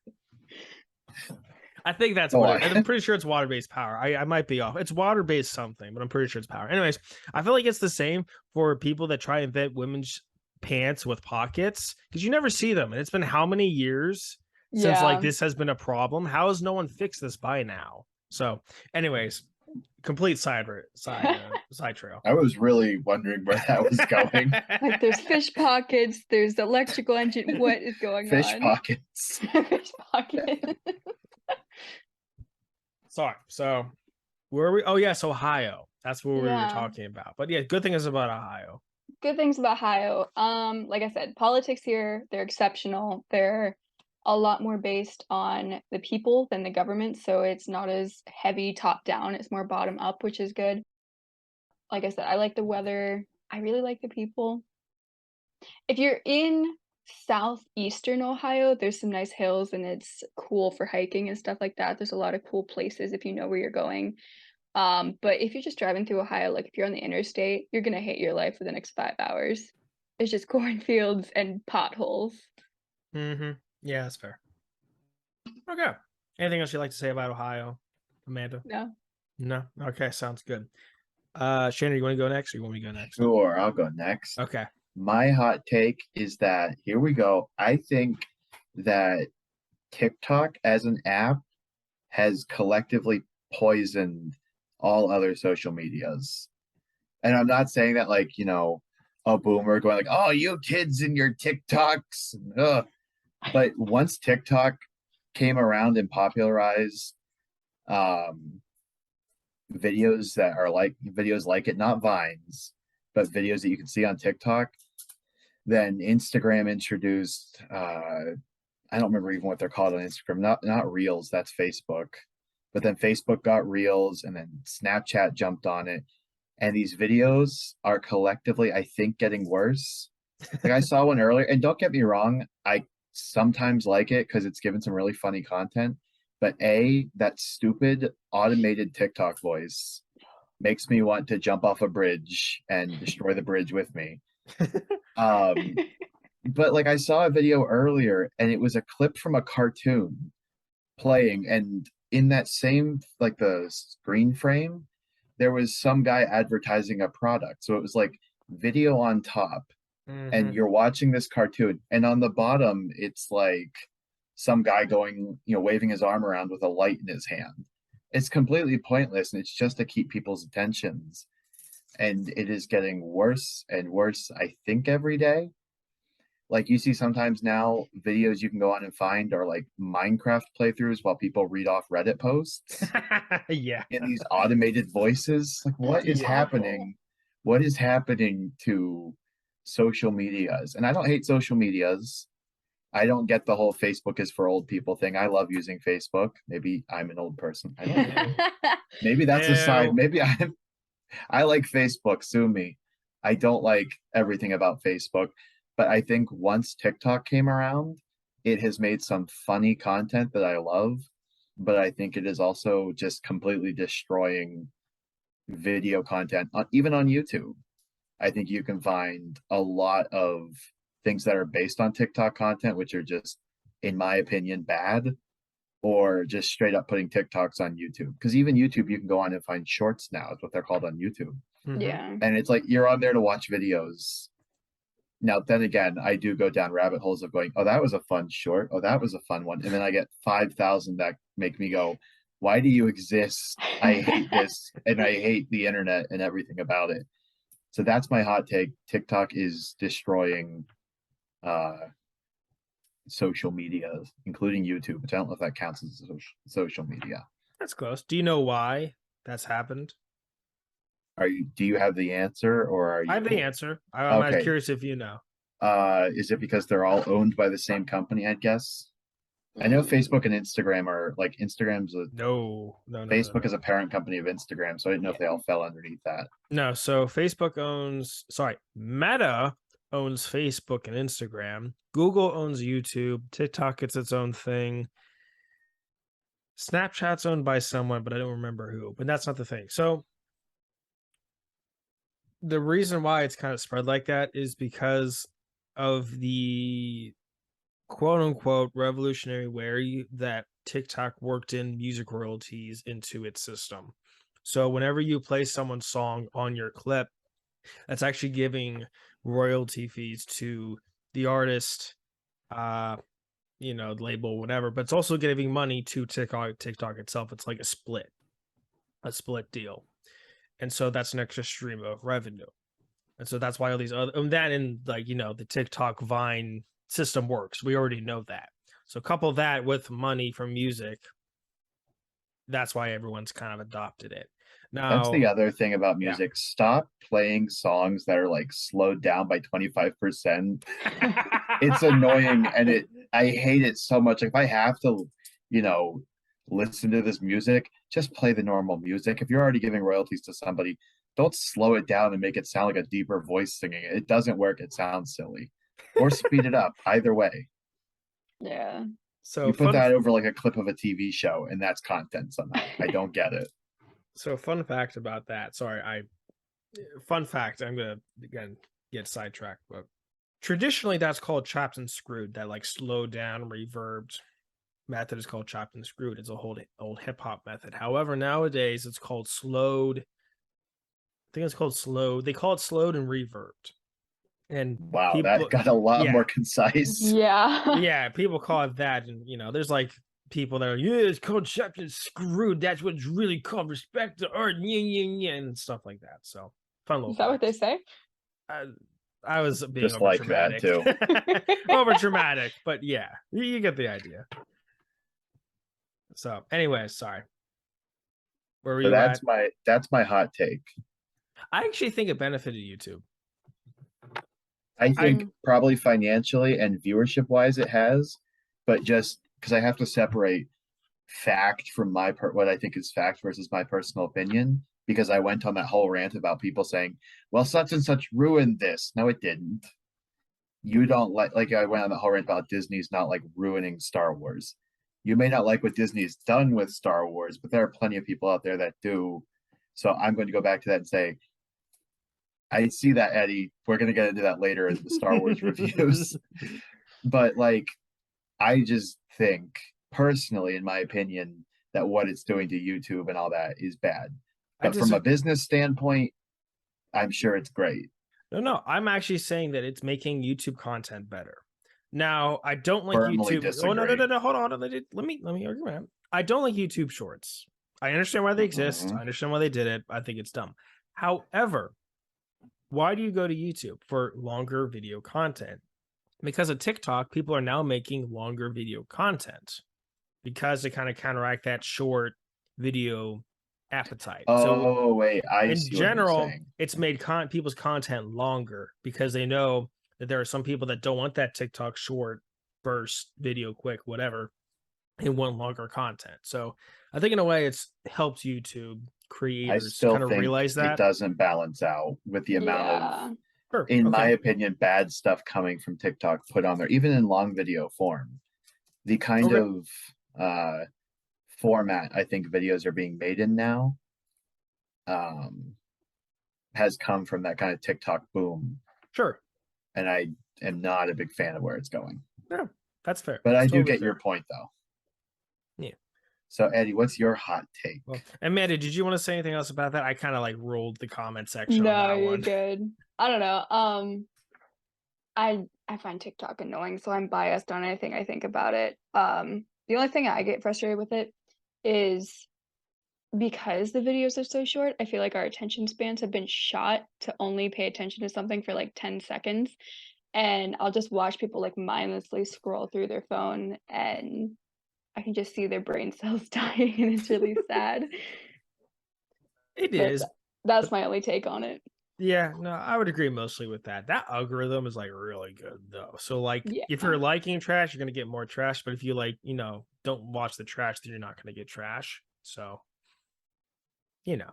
A: I think that's what I'm pretty sure it's water-based power. I might be off. It's water-based something, but I'm pretty sure it's power. Anyways, I feel like it's the same for people that try and invent women's pants with pockets, because you never see them, and it's been how many years since like this has been a problem? How has no one fixed this by now? So, anyways, complete side trail.
B: I was really wondering where that was going.
C: Like there's fish pockets, there's the electrical engine. What is going
B: Fish
C: on?
B: pockets.
C: Fish pocket.
A: Sorry. So where are we? Oh yes, Ohio. That's what we were
C: Yeah.
A: talking about. But yeah, good thing is about Ohio.
C: Good things about Ohio. Like I said, politics here, they're exceptional. They're a lot more based on the people than the government, so it's not as heavy top down, it's more bottom up, which is good. Like I said, I like the weather. I really like the people. If you're in southeastern Ohio, there's some nice hills and it's cool for hiking and stuff like that. There's a lot of cool places if you know where you're going. But if you're just driving through Ohio, like if you're on the interstate, you're gonna hate your life for the next 5 hours. It's just cornfields and potholes.
A: Mm-hmm. Yeah, that's fair. Okay. Anything else you'd like to say about Ohio, Amanda?
C: No.
A: No. Okay, sounds good. Shannon, you want to go next, or you want me to go next?
B: Sure, I'll go next.
A: Okay.
B: My hot take is that here we go. I think that TikTok as an app has collectively poisoned all other social medias. And I'm not saying that like, a boomer going like, oh, you kids and your TikToks. Ugh. But once TikTok came around and popularized videos that are like videos like it, not Vines, but videos that you can see on TikTok, then Instagram introduced I don't remember even what they're called on Instagram, not Reels, that's Facebook. But then Facebook got Reels, and then Snapchat jumped on it. And these videos are collectively, I think, getting worse. Like I saw one earlier, and don't get me wrong, I sometimes like it because it's given some really funny content. But that stupid automated TikTok voice makes me want to jump off a bridge and destroy the bridge with me. But like I saw a video earlier, and it was a clip from a cartoon playing, and in that same like the screen frame, there was some guy advertising a product. So it was like video on top, and you're watching this cartoon, and on the bottom it's like some guy going, waving his arm around with a light in his hand. It's completely pointless, and it's just to keep people's attentions. And it is getting worse and worse, I think, every day. Like you see sometimes now videos you can go on and find are like Minecraft playthroughs while people read off Reddit posts.
A: Yeah.
B: In these automated voices. Like what is happening? What is happening to social medias? And I don't hate social medias. I don't get the whole Facebook is for old people thing. I love using Facebook. Maybe I'm an old person. I don't know. Maybe that's a side. Maybe I like Facebook. Sue me. I don't like everything about Facebook. But I think once TikTok came around, it has made some funny content that I love. But I think it is also just completely destroying video content, even on YouTube. I think you can find a lot of things that are based on TikTok content, which are just, in my opinion, bad, or just straight up putting TikToks on YouTube. Because even YouTube, you can go on and find shorts now, is what they're called on YouTube.
C: Yeah.
B: And it's like you're on there to watch videos. Now, then again, I do go down rabbit holes of going, oh, that was a fun short. Oh, that was a fun one. And then I get 5,000 that make me go, why do you exist? I hate this. And I hate the internet and everything about it. So that's my hot take. TikTok is destroying social media, including YouTube, which I don't know if that counts as social media.
A: That's close. Do you know why that's happened?
B: Do you have the answer, or are you?
A: I have the answer. I'm
B: Okay.
A: curious if you know.
B: Is it because they're all owned by the same company, I guess? I know Facebook and Instagram are like Instagram's
A: no.
B: Facebook is a parent company of Instagram, so I didn't know if they all fell underneath that.
A: No, so Meta owns Facebook and Instagram. Google owns YouTube. TikTok gets its own thing. Snapchat's owned by someone, but I don't remember who. But that's not the thing. So the reason why it's kind of spread like that is because of the quote unquote revolutionary way that TikTok worked in music royalties into its system. So whenever you play someone's song on your clip, that's actually giving royalty fees to the artist, you know, label, whatever, but it's also giving money to TikTok itself. It's like a split deal. And so that's an extra stream of revenue. And so that's why all these other, that and like, you know, the TikTok Vine system works. We already know that. So couple that with money from music, that's why everyone's kind of adopted it. Now,
B: That's the other thing about
A: yeah.
B: music. Stop playing songs that are like slowed down by 25%. It's annoying and I hate it so much. Like if I have to, you know, listen to this music, just play the normal music. If you're already giving royalties to somebody, don't slow it down and make it sound like a deeper voice singing. It doesn't work. It sounds silly. Or speed it up. Either way.
C: Yeah.
A: So
B: You put that over like a clip of a TV show and that's content somehow. I don't get it.
A: So fun fact about that. Sorry, fun fact. I'm gonna again get sidetracked, but traditionally that's called chopped and screwed. That like slowed down, reverbed method is called chopped and screwed. It's a whole old hip hop method. However, nowadays it's called slowed. I think it's called slowed. They call it slowed and reverbed. And
B: Wow,
A: people,
B: that got a lot more concise.
C: Yeah.
A: yeah, people call it that, and you know, there's like people that are, yeah, it's called chopped and screwed. That's what's really called respect to art, and stuff like that. So fun little.
C: Is that what they say?
A: I was being
B: Just
A: over
B: like that,
A: dramatic, over dramatic, but yeah, you get the idea. So, anyway, sorry. Where were
B: So
A: you at?
B: that's my hot take.
A: I actually think it benefited YouTube.
B: I think probably financially and viewership wise it has, but just because I have to separate fact from what I think is fact versus my personal opinion, because I went on that whole rant about people saying, well, such and such ruined this. No, it didn't. You don't like I went on the whole rant about Disney's not like ruining Star Wars. You may not like what Disney's done with Star Wars, but there are plenty of people out there that do. So I'm going to go back to that and say, I see that, Eddie. We're going to get into that later in the Star Wars reviews. But like, I just think personally, in my opinion, that what it's doing to YouTube and all that is bad. But from a business standpoint, I'm sure it's great.
A: No, I'm actually saying that it's making YouTube content better. Now, I don't like
B: Firmly
A: YouTube.
B: disagree.
A: Oh no, hold on. Let me argue, man. I don't like YouTube Shorts. I understand why they exist. I understand why they did it. I think it's dumb. However, why do you go to YouTube for longer video content? Because of TikTok, people are now making longer video content because they kind of counteract that short video appetite.
B: Oh, wait,
A: in
B: see
A: general,
B: what you're saying.
A: It's made people's content longer because they know that there are some people that don't want that TikTok short burst video, quick, whatever, and want longer content. So I think in a way it's helped YouTube creators kind of realize that
B: it doesn't balance out with the amount of, in my opinion, bad stuff coming from TikTok put on there, even in long video form. The kind of format I think videos are being made in now has come from that kind of TikTok boom.
A: Sure.
B: And I am not a big fan of where it's going.
A: Yeah, that's fair.
B: But I do get your point though.
A: Yeah.
B: So Eddie, what's your hot take?
A: Well, Amanda, did you want to say anything else about that? I kind of like rolled the comment section.
C: No,
A: on that
C: you're
A: one.
C: good. I don't know. I find TikTok annoying, so I'm biased on anything I think about it. The only thing I get frustrated with it is because the videos are so short, I feel like our attention spans have been shot to only pay attention to something for like 10 seconds. And I'll just watch people like mindlessly scroll through their phone and I can just see their brain cells dying and it's really sad.
A: It is.
C: That's my only take on it.
A: Yeah, no, I would agree mostly with that. That algorithm is like really good though. So like if you're liking trash, you're gonna get more trash. But if you like, you know, don't watch the trash, then you're not gonna get trash. So you know.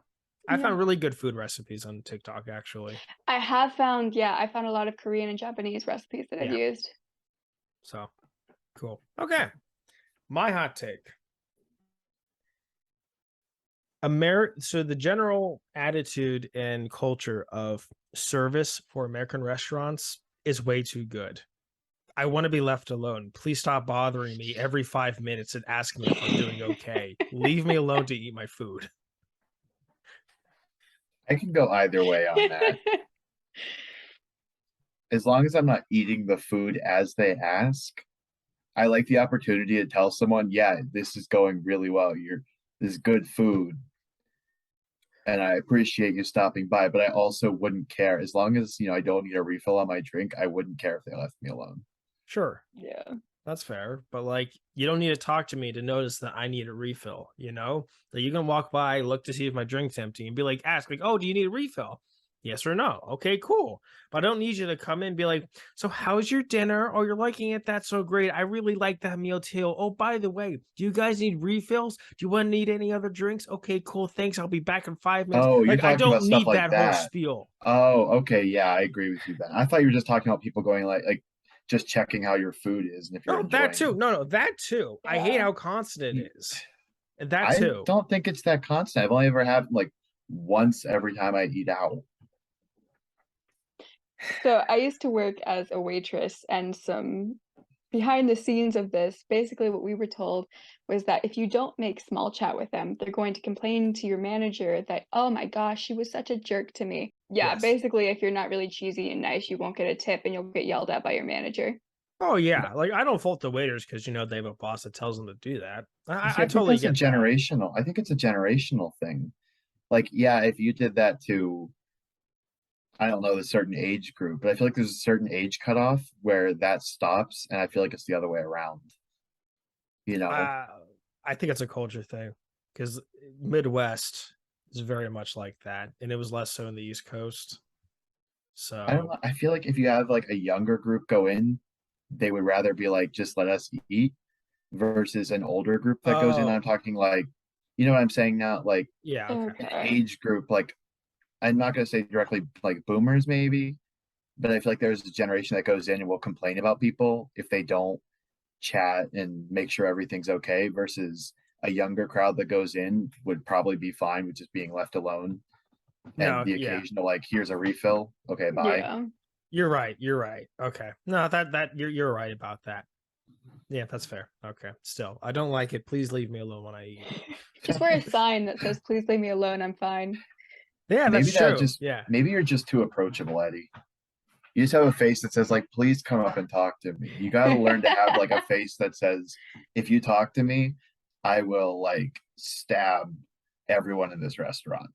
A: I found really good food recipes on TikTok actually.
C: I have found, I found a lot of Korean and Japanese recipes that I've used.
A: So cool. Okay. My hot take. So the general attitude and culture of service for American restaurants is way too good. I want to be left alone. Please stop bothering me every 5 minutes and ask me if I'm doing okay. Leave me alone to eat my food.
B: I can go either way on that. as long as I'm not eating the food as they ask, I like the opportunity to tell someone, yeah, this is going really well. This is good food. And I appreciate you stopping by, but I also wouldn't care as long as, I don't need a refill on my drink. I wouldn't care if they left me alone.
A: Sure.
C: Yeah.
A: That's fair, but like you don't need to talk to me to notice that I need a refill, you know? That you can walk by, look to see if my drink's empty and be like, ask like, "Oh, do you need a refill?" Yes or no. Okay, cool. But I don't need you to come in and be like, "So how's your dinner? Oh, you're liking it. That's so great. I really like that meal too. Oh, by the way, do you guys need refills? Do you want to need any other drinks? Okay, cool. Thanks. I'll be back in 5 minutes."
B: Oh, you're
A: Like I
B: talking about
A: don't
B: stuff
A: need
B: like
A: that whole
B: that.
A: spiel.
B: Oh, okay. Yeah, I agree with you then. I thought you were just talking about people going like just checking how your food is and if you're
A: Oh, that
B: enjoying
A: too.
B: it.
A: No, that too. I hate
C: Yeah.
A: how constant it is. That
B: I
A: too.
B: don't think it's that constant. I've only ever had like once every time I eat out.
C: So I used to work as a waitress, and some behind the scenes of this, basically what we were told was that if you don't make small chat with them, they're going to complain to your manager that, oh my gosh, she was such a jerk to me. Yeah,
A: Yes.
C: basically, if you're not really cheesy and nice, you won't get a tip and you'll get yelled at by your manager.
A: Oh yeah, like I don't fault the waiters because they have a boss that tells them to do that.
B: See,
A: I
B: I think
A: totally
B: that's a
A: get that.
B: generational. I think it's a generational thing. Like, yeah, if you did that to, I don't know, the certain age group, but I feel like there's a certain age cutoff where that stops, and I feel like it's the other way around. You know,
A: I think it's a culture thing because Midwest is very much like that, and it was less so in the East Coast.
B: I don't
A: So
B: know. I feel like if you have like a younger group go in, they would rather be like, just let us eat versus an older group that goes in. I'm
A: oh
B: talking like, you know what I'm saying now? Like
A: yeah, okay.
B: an
C: Okay.
B: age group, like I'm not gonna say directly like boomers maybe, but I feel like there's a generation that goes in and will complain about people if they don't chat and make sure everything's okay versus a younger crowd that goes in would probably be fine with just being left alone and
A: No,
B: the
A: yeah,
B: occasional like here's a refill, okay, bye.
C: Yeah.
A: you're right. You're right. Okay, no, that you're right about that. Yeah, that's fair. Okay, still, I don't like it. Please leave me alone when I eat.
C: Just wear a sign that says, please leave me alone, I'm fine.
A: Yeah, that's
B: Maybe that
A: true.
B: just
A: Yeah.
B: maybe you're just too approachable, Eddie. You just have a face that says like please come up and talk to me. You got to learn to have like a face that says if you talk to me I will like stab everyone in this restaurant,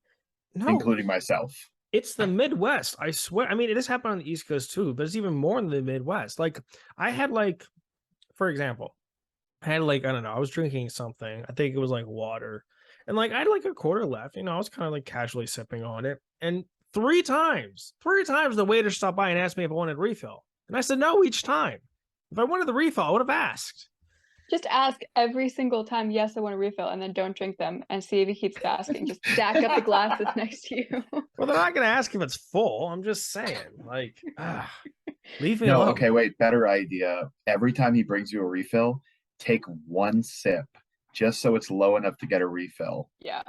A: No,
B: including myself.
A: it's the Midwest. I swear. I mean, it has happened on the East Coast too, but it's even more in the Midwest. Like, I had like, for example, I had like, I don't know, I was drinking something. I think it was like water. And like I had like a quarter left. I was kind of like casually sipping on it. And three times the waiter stopped by and asked me if I wanted a refill. And I said no each time. If I wanted the refill, I would have asked.
C: Just ask every single time, yes, I want a refill, and then don't drink them and see if he keeps asking. Just stack up the glasses next to you.
A: Well, they're not gonna ask if it's full. I'm just saying, like, leave me
B: No,
A: alone.
B: okay, wait, better idea. Every time he brings you a refill, take one sip just so it's low enough to get a refill.
C: Yeah.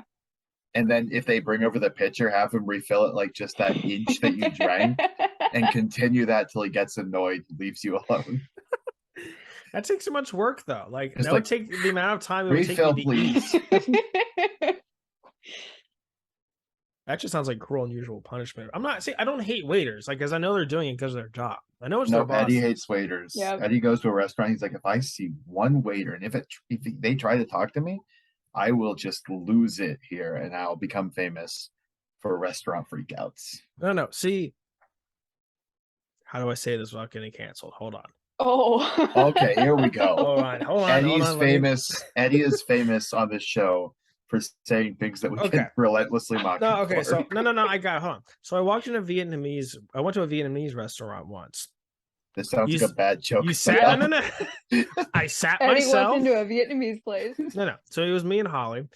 B: And then if they bring over the pitcher, have him refill it like just that inch that you drank and continue that till he gets annoyed, leaves you alone.
A: That takes so much work though. Like
B: Just
A: that would
B: like,
A: take the amount of time it would take
B: refill,
A: me to eat.
B: please.
A: That just sounds like cruel and unusual punishment. I don't hate waiters, like, because I know they're doing it because of their job. I know it's
B: No,
A: their boss.
B: Eddie hates waiters.
C: Yep.
B: Eddie goes to a restaurant. He's like, if I see one waiter and if they try to talk to me, I will just lose it here and I'll become famous for restaurant freakouts.
A: No. See, how do I say this without getting canceled? Hold on.
C: Oh.
B: Okay, here we go.
A: Hold on.
B: Eddie's famous. Eddie is famous on this show for saying things that we can relentlessly mock.
A: No, okay,
B: for.
A: so no, I got it. Hold on. So I went to a Vietnamese restaurant once.
B: This sounds like a bad joke.
A: You sat no. I sat
C: Eddie
A: myself.
C: walked into a Vietnamese place.
A: No. So it was me and Holly.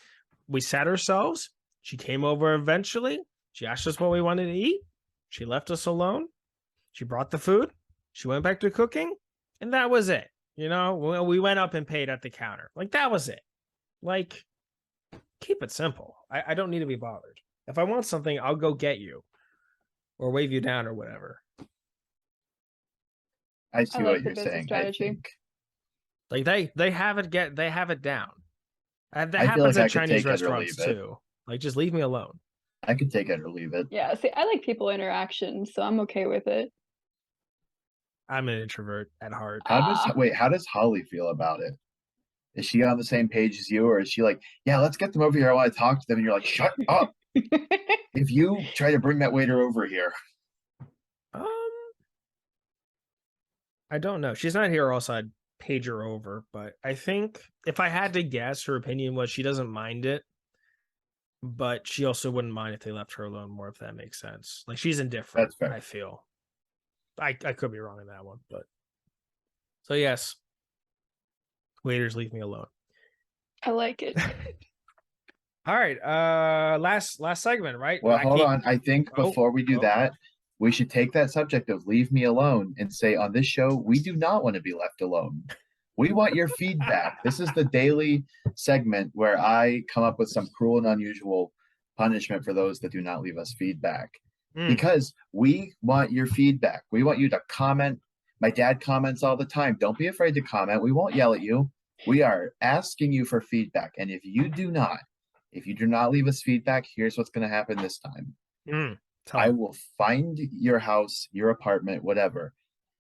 A: We sat ourselves. She came over eventually. She asked us what we wanted to eat. She left us alone. She brought the food. She went back to cooking. And that was it. We went up and paid at the counter. Like, that was it. Like, keep it simple. I don't need to be bothered. If I want something, I'll go get you or wave you down or whatever.
B: I see
C: like
B: what you're saying.
C: Strategy.
B: I think.
A: Like they have it down. That
B: I feel
A: happens
B: like I
A: at
B: could
A: Chinese
B: take it or
A: restaurants
B: leave it.
A: too. Like, just leave me alone.
B: I could take it or leave it.
C: Yeah, see, I like people interaction, so I'm okay with it.
A: I'm an introvert at heart.
B: How does Holly feel about it? Is she on the same page as you, or is she like, yeah, let's get them over here, I want to talk to them, and you're like, shut up. If you try to bring that waiter over here.
A: Um, I don't know. She's not here, or else I'd page her over. But I think if I had to guess, her opinion was she doesn't mind it, but she also wouldn't mind if they left her alone more, if that makes sense. Like, she's indifferent.
B: That's fair.
A: I feel. I could be wrong in that one, but so yes, waiters, leave me alone.
C: I like it.
A: All right, last segment, right?
B: Well, hold on. I think before we do that, we should take that subject of leave me alone and say on this show, we do not want to be left alone. We want your feedback. This is the daily segment where I come up with some cruel and unusual punishment for those that do not leave us feedback. Because we want your feedback. We want you to comment. My dad comments all the time. Don't be afraid to comment. We won't yell at you. We are asking you for feedback. And if you do not leave us feedback, here's what's going to happen this time. I will find your house, your apartment, whatever.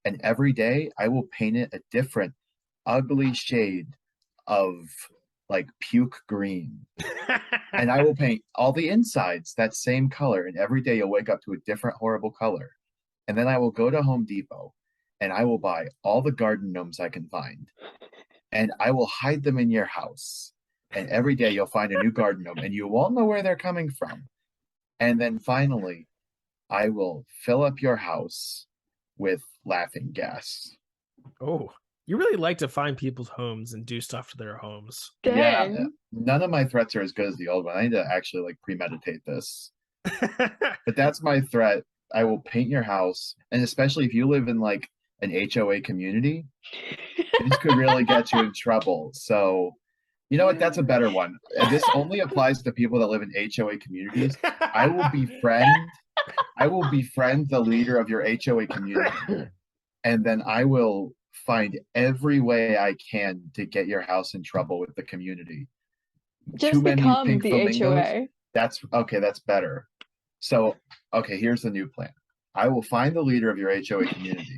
B: And every day I will paint it a different ugly shade of like puke green. And I will paint all the insides that same color. And every day you'll wake up to a different horrible color. And then I will go to Home Depot and I will buy all the garden gnomes I can find. And I will hide them in your house. And every day you'll find a new garden gnome and you won't know where they're coming from. And then finally, I will fill up your house with laughing gas.
A: Oh, you really like to find people's homes and do stuff to their homes.
C: Dang.
B: Yeah, none of my threats are as good as the old one. I need to actually like premeditate this. But that's my threat. I will paint your house. And especially if you live in like an HOA community, this could really get you in trouble. So, you know what? That's a better one. And this only applies to people that live in HOA communities. I will befriend the leader of your HOA community. And then I will find every way I can to get your house in trouble with the community.
C: Just become the HOA.
B: That's okay. That's better. So, okay, here's the new plan. I will find the leader of your HOA community.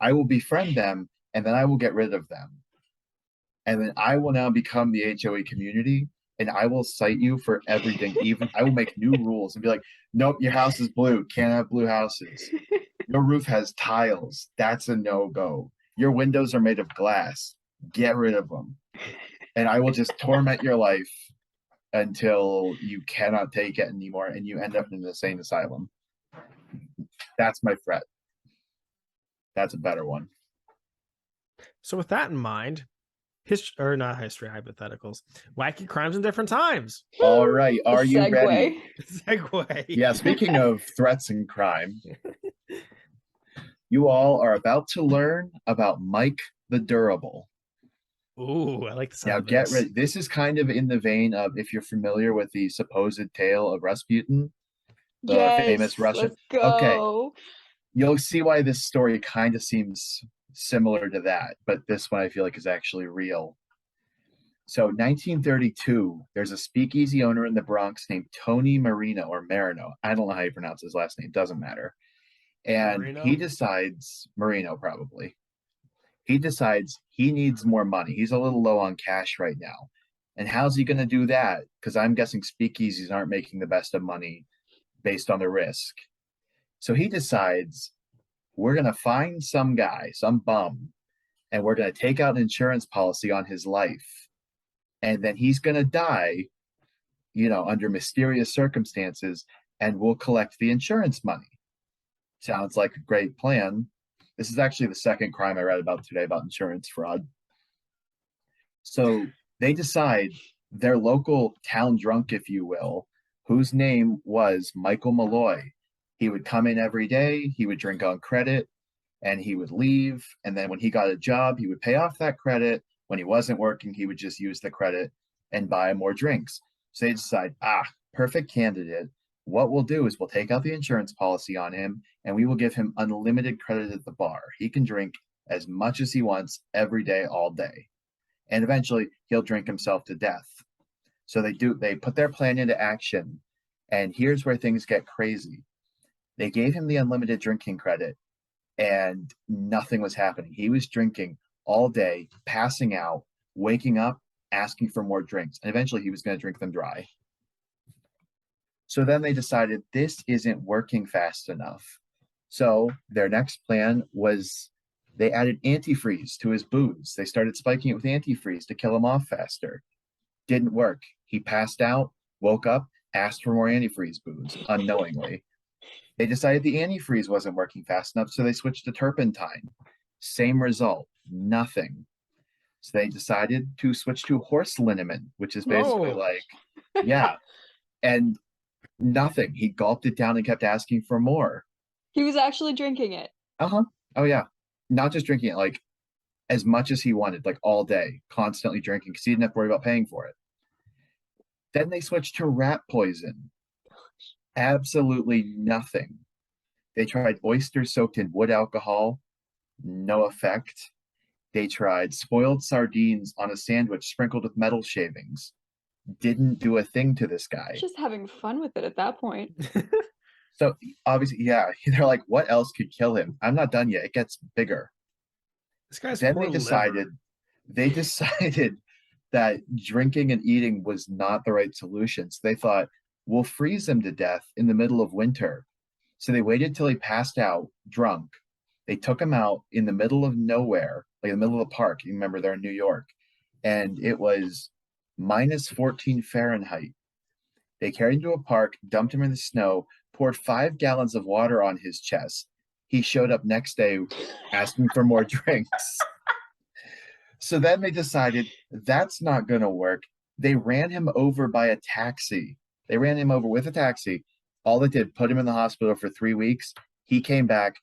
B: I will befriend them, and then I will get rid of them. And then I will now become the HOA community, and I will cite you for everything. Even I will make new rules and be like, nope, your house is blue. Can't have blue houses. Your roof has tiles. That's a no-go. Your windows are made of glass. Get rid of them. And I will just torment your life until you cannot take it anymore and you end up in an insane asylum. That's my threat. That's a better one.
A: So with that in mind, not history hypotheticals, wacky crimes in different times.
B: All right, are you ready?
A: Segue.
B: Yeah, speaking of threats and crime, you all are about to learn about Mike the Durable.
A: Ooh, I like the sound
B: Now
A: of
B: get
A: this.
B: ready. This is kind of in the vein of if you're familiar with the supposed tale of Rasputin, the famous Russian.
C: Let's go.
B: Okay, you'll see why this story kind of seems similar to that, but this one I feel like is actually real. So 1932, there's a speakeasy owner in the Bronx named Tony Marino. I don't know how you pronounce his last name, doesn't matter. And
A: Marino?
B: he decides, Marino probably, he decides he needs more money. He's a little low on cash right now. And how's he going to do that? Because I'm guessing speakeasies aren't making the best of money based on the risk. So he decides, we're going to find some guy, some bum, and we're going to take out an insurance policy on his life. And then he's going to die, under mysterious circumstances, and we'll collect the insurance money. Sounds like a great plan. This is actually the second crime I read about today about insurance fraud. So they decide their local town drunk, if you will, whose name was Michael Malloy. He would come in every day, he would drink on credit, and he would leave. And then when he got a job, he would pay off that credit. When he wasn't working, he would just use the credit and buy more drinks. So they decide, perfect candidate. What we'll do is we'll take out the insurance policy on him and we will give him unlimited credit at the bar. He can drink as much as he wants every day, all day. And eventually he'll drink himself to death. So they put their plan into action. And here's where things get crazy. They gave him the unlimited drinking credit, and nothing was happening. He was drinking all day, passing out, waking up, asking for more drinks, and eventually he was going to drink them dry. So then they decided this isn't working fast enough. So their next plan was they added antifreeze to his booze. They started spiking it with antifreeze to kill him off faster. Didn't work. He passed out, woke up, asked for more antifreeze booze unknowingly. They decided the antifreeze wasn't working fast enough, so they switched to turpentine. Same result, nothing. So they decided to switch to horse liniment, which is basically
A: No.
B: like, yeah, and nothing. He gulped it down and kept asking for more.
C: He was actually drinking it.
B: Uh-huh. Oh yeah. Not just drinking it, like as much as he wanted, like all day, constantly drinking because he didn't have to worry about paying for it. Then they switched to rat poison. Absolutely nothing. They tried oysters soaked in wood alcohol, no effect. They tried spoiled sardines on a sandwich sprinkled with metal shavings. Didn't do a thing to this guy.
C: Just having fun with it at that point.
B: So obviously, yeah, they're like, what else could kill him? I'm not done yet. It gets bigger.
A: This guy's
B: Then
A: poor
B: they decided that drinking and eating was not the right solution. So they thought, we'll freeze him to death in the middle of winter. So they waited till he passed out drunk. They took him out in the middle of nowhere, like in the middle of the park. You remember they're in New York, and it was minus 14 Fahrenheit. They carried him to a park, dumped him in the snow, poured 5 gallons of water on his chest. He showed up next day asking for more drinks. So then they decided that's not going to work. They ran him over by a taxi. They ran him over with a taxi. All it did, put him in the hospital for 3 weeks. He came back,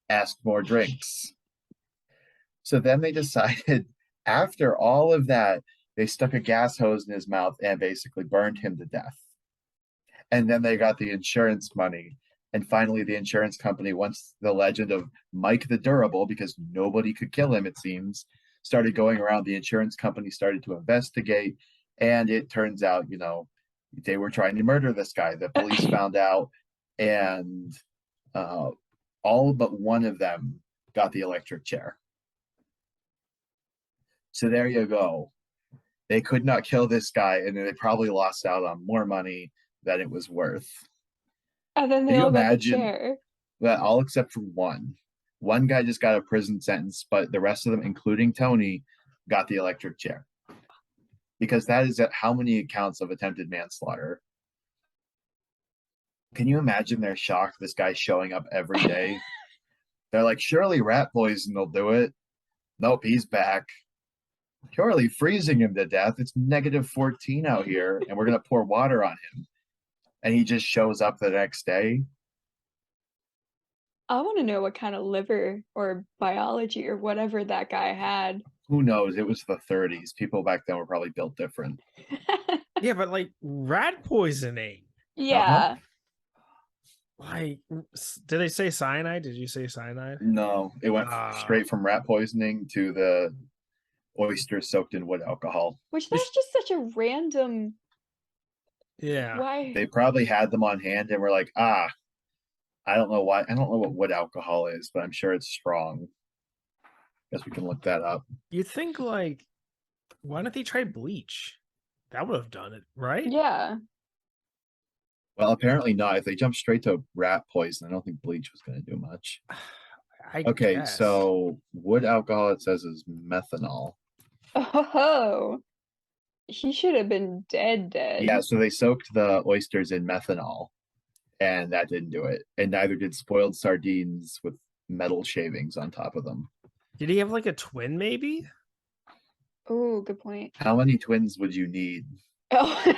B: asked more drinks. So then they decided, after all of that, they stuck a gas hose in his mouth and basically burned him to death. And then they got the insurance money. And finally, the insurance company, once the legend of Mike the Durable, because nobody could kill him, it seems, started going around, the insurance company started to investigate. And it turns out, you know, they were trying to murder this guy. The police found out, and all but one of them got the electric chair. So there you go. They could not kill this guy, and they probably lost out on more money than it was worth.
C: And then they
B: Can you
C: all got the
B: imagine
C: chair.
B: that? All except for one. One guy just got a prison sentence, but the rest of them, including Tony, got the electric chair. Because that is at how many counts of attempted manslaughter? Can you imagine their shock, this guy showing up every day? They're like, surely rat poison will do it. Nope, he's back. Surely freezing him to death. It's negative 14 out here, and we're going to pour water on him. And he just shows up the next day.
C: I want to know what kind of liver or biology or whatever that guy had.
B: Who knows? It was the 30s. People back then were probably built different.
A: Yeah, but like rat poisoning.
C: Yeah.
A: Like, did they say cyanide? Did you say cyanide?
B: No, it went straight from rat poisoning to the oysters soaked in wood alcohol.
C: Which that's just such a random.
A: Yeah.
C: Why?
B: They probably had them on hand and were like, I don't know why. I don't know what wood alcohol is, but I'm sure it's strong. Guess we can look that up.
A: You'd think, like, why don't they try bleach? That would have done it, right?
C: Yeah.
B: Well, apparently not. If they jumped straight to rat poison, I don't think bleach was going to do much. Okay,
A: guess.
B: so wood alcohol, it says, is methanol.
C: Oh, he should have been dead.
B: Yeah, so they soaked the oysters in methanol, and that didn't do it. And neither did spoiled sardines with metal shavings on top of them.
A: Did he have like a twin, maybe?
C: Oh, good point.
B: How many twins would you need?
C: Oh.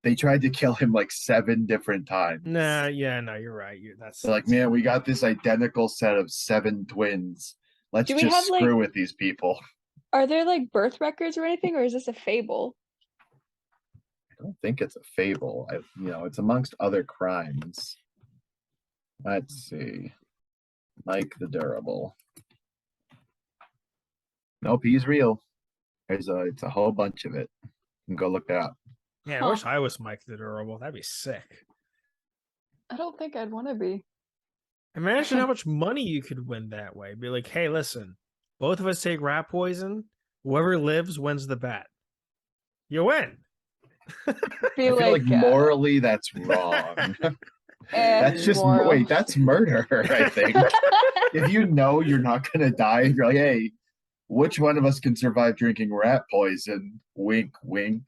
B: They tried to kill him like 7 different times.
A: Nah, yeah, no, you're right.
B: They're like, man, we got this identical set of 7 twins. Let's just screw with these people.
C: Are there like birth records or anything, or is this a fable?
B: I don't think it's a fable. It's amongst other crimes. Let's see. Mike the Durable. Nope, he's real. It's a whole bunch of it. You can go look that up.
A: Yeah, I wish I was Mike the Durable. That'd be sick.
C: I don't think I'd want to be.
A: Imagine how much money you could win that way. Be like, hey, listen, both of us take rat poison. Whoever lives wins the bet. You win.
C: I
B: I
C: feel
B: feel like
C: like
B: morally that's wrong. That's just
C: moral.
B: wait, that's murder, I think. If you know you're not gonna die, you're like, hey, which one of us can survive drinking rat poison? Wink, wink.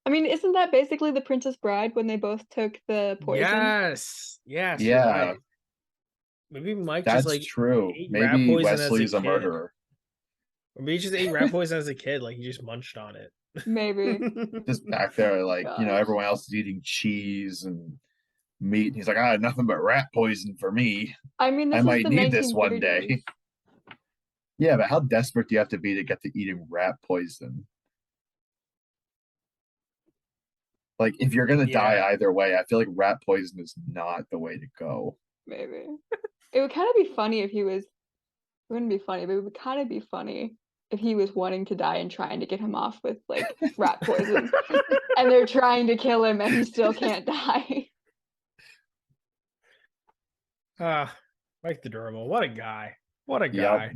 C: I mean, isn't that basically the Princess Bride when they both took the poison?
A: Yes. Yes.
B: Yeah.
A: You're right. Maybe Mike just
B: That's
A: like
B: true.
A: ate rat
B: Maybe
A: poison as a
B: Wesley's a
A: kid.
B: murderer.
A: Or maybe he just ate rat poison as a kid, like he just munched on it.
C: Maybe.
B: Just back there, like, you know,
C: Gosh.
B: everyone else is eating cheese and meat. And he's like, ah, nothing but rat poison for me.
C: I mean,
B: I
C: this is
B: might
C: the
B: need this one
C: 1930s.
B: day. Yeah, but how desperate do you have to be to get to eating rat poison? Like, if you're gonna die
A: Yeah.
B: either way, I feel like rat poison is not the way to go.
C: Maybe. It would kind of be funny if he was. It wouldn't be funny, but it would kind of be funny if he was wanting to die and trying to get him off with like rat poison, and they're trying to kill him and he still can't die.
A: Mike the Durable. What a guy. What a
B: Yep.
A: guy.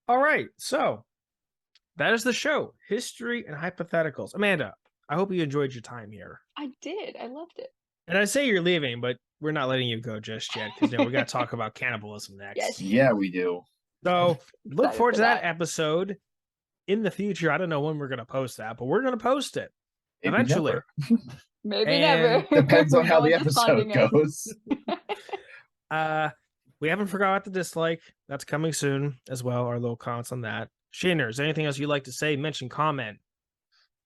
A: All right. So that is the show. History and Hypotheticals. Amanda, I hope you enjoyed your time here.
C: I did. I loved it.
A: And I say you're leaving, but we're not letting you go just yet because we got to talk about cannibalism next.
C: Yes.
B: Yeah, we do.
A: So look
C: Excited
A: forward
C: for
A: to that
C: that.
A: episode in the future. I don't know when we're going to post that, but we're going to post it
B: Maybe
A: eventually.
B: never.
C: Maybe
A: And
C: never.
B: Depends on
C: We're
B: how the
C: going to
B: episode
C: funding it.
B: goes.
A: We haven't forgot about the dislike. That's coming soon as well. Our little comments on that. Shiners, anything else you'd like to say, mention, comment?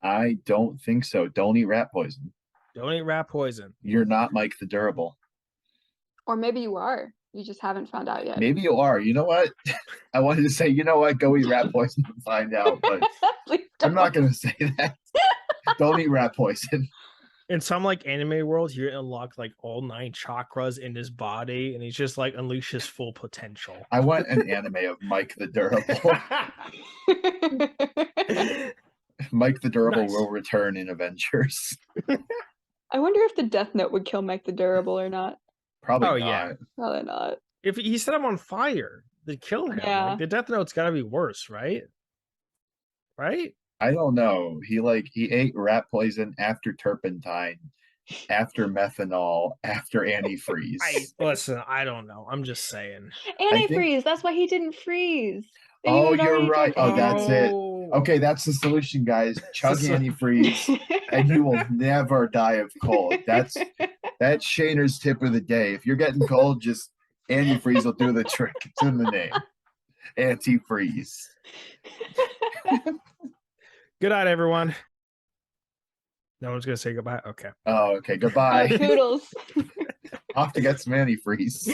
B: I don't think so. Don't eat rat poison.
A: Don't eat rat poison.
B: You're not Mike the Durable.
C: Or maybe you are. You just haven't found out yet.
B: Maybe you are. You know what? I wanted to say, you know what? Go eat rat poison and find out, but
C: Please
B: I'm not
C: don't.
B: going to say that. Don't eat rat poison.
A: In some like anime world, he unlocked like all 9 chakras in his body, and he's just like unleash his full potential.
B: I want an anime of Mike the Durable. Mike the Durable
A: Nice.
B: will return in Avengers.
C: I wonder if the Death Note would kill Mike the Durable or not.
B: Probably
A: Oh,
B: not.
A: yeah.
C: Probably not.
A: If he set him on fire, they kill him.
C: Yeah.
A: Like the Death Note's got to be worse, right? Right?
B: I don't know. He ate rat poison after turpentine, after methanol, after antifreeze.
A: Listen, I don't know. I'm just saying.
C: Antifreeze. That's why he didn't freeze. He
B: Oh,
C: was
B: you're
C: already
B: right. Oh,
C: turpentine.
B: that's it. Okay, that's the solution, guys. Chug
A: So-
B: antifreeze, and you will never die of cold. That's Shaner's tip of the day. If you're getting cold, just antifreeze will do the trick. It's in the name. Antifreeze.
A: Good night, everyone. No one's gonna say goodbye. Okay.
B: Oh, okay. Goodbye.
C: Poodles.
B: Off to get some antifreeze.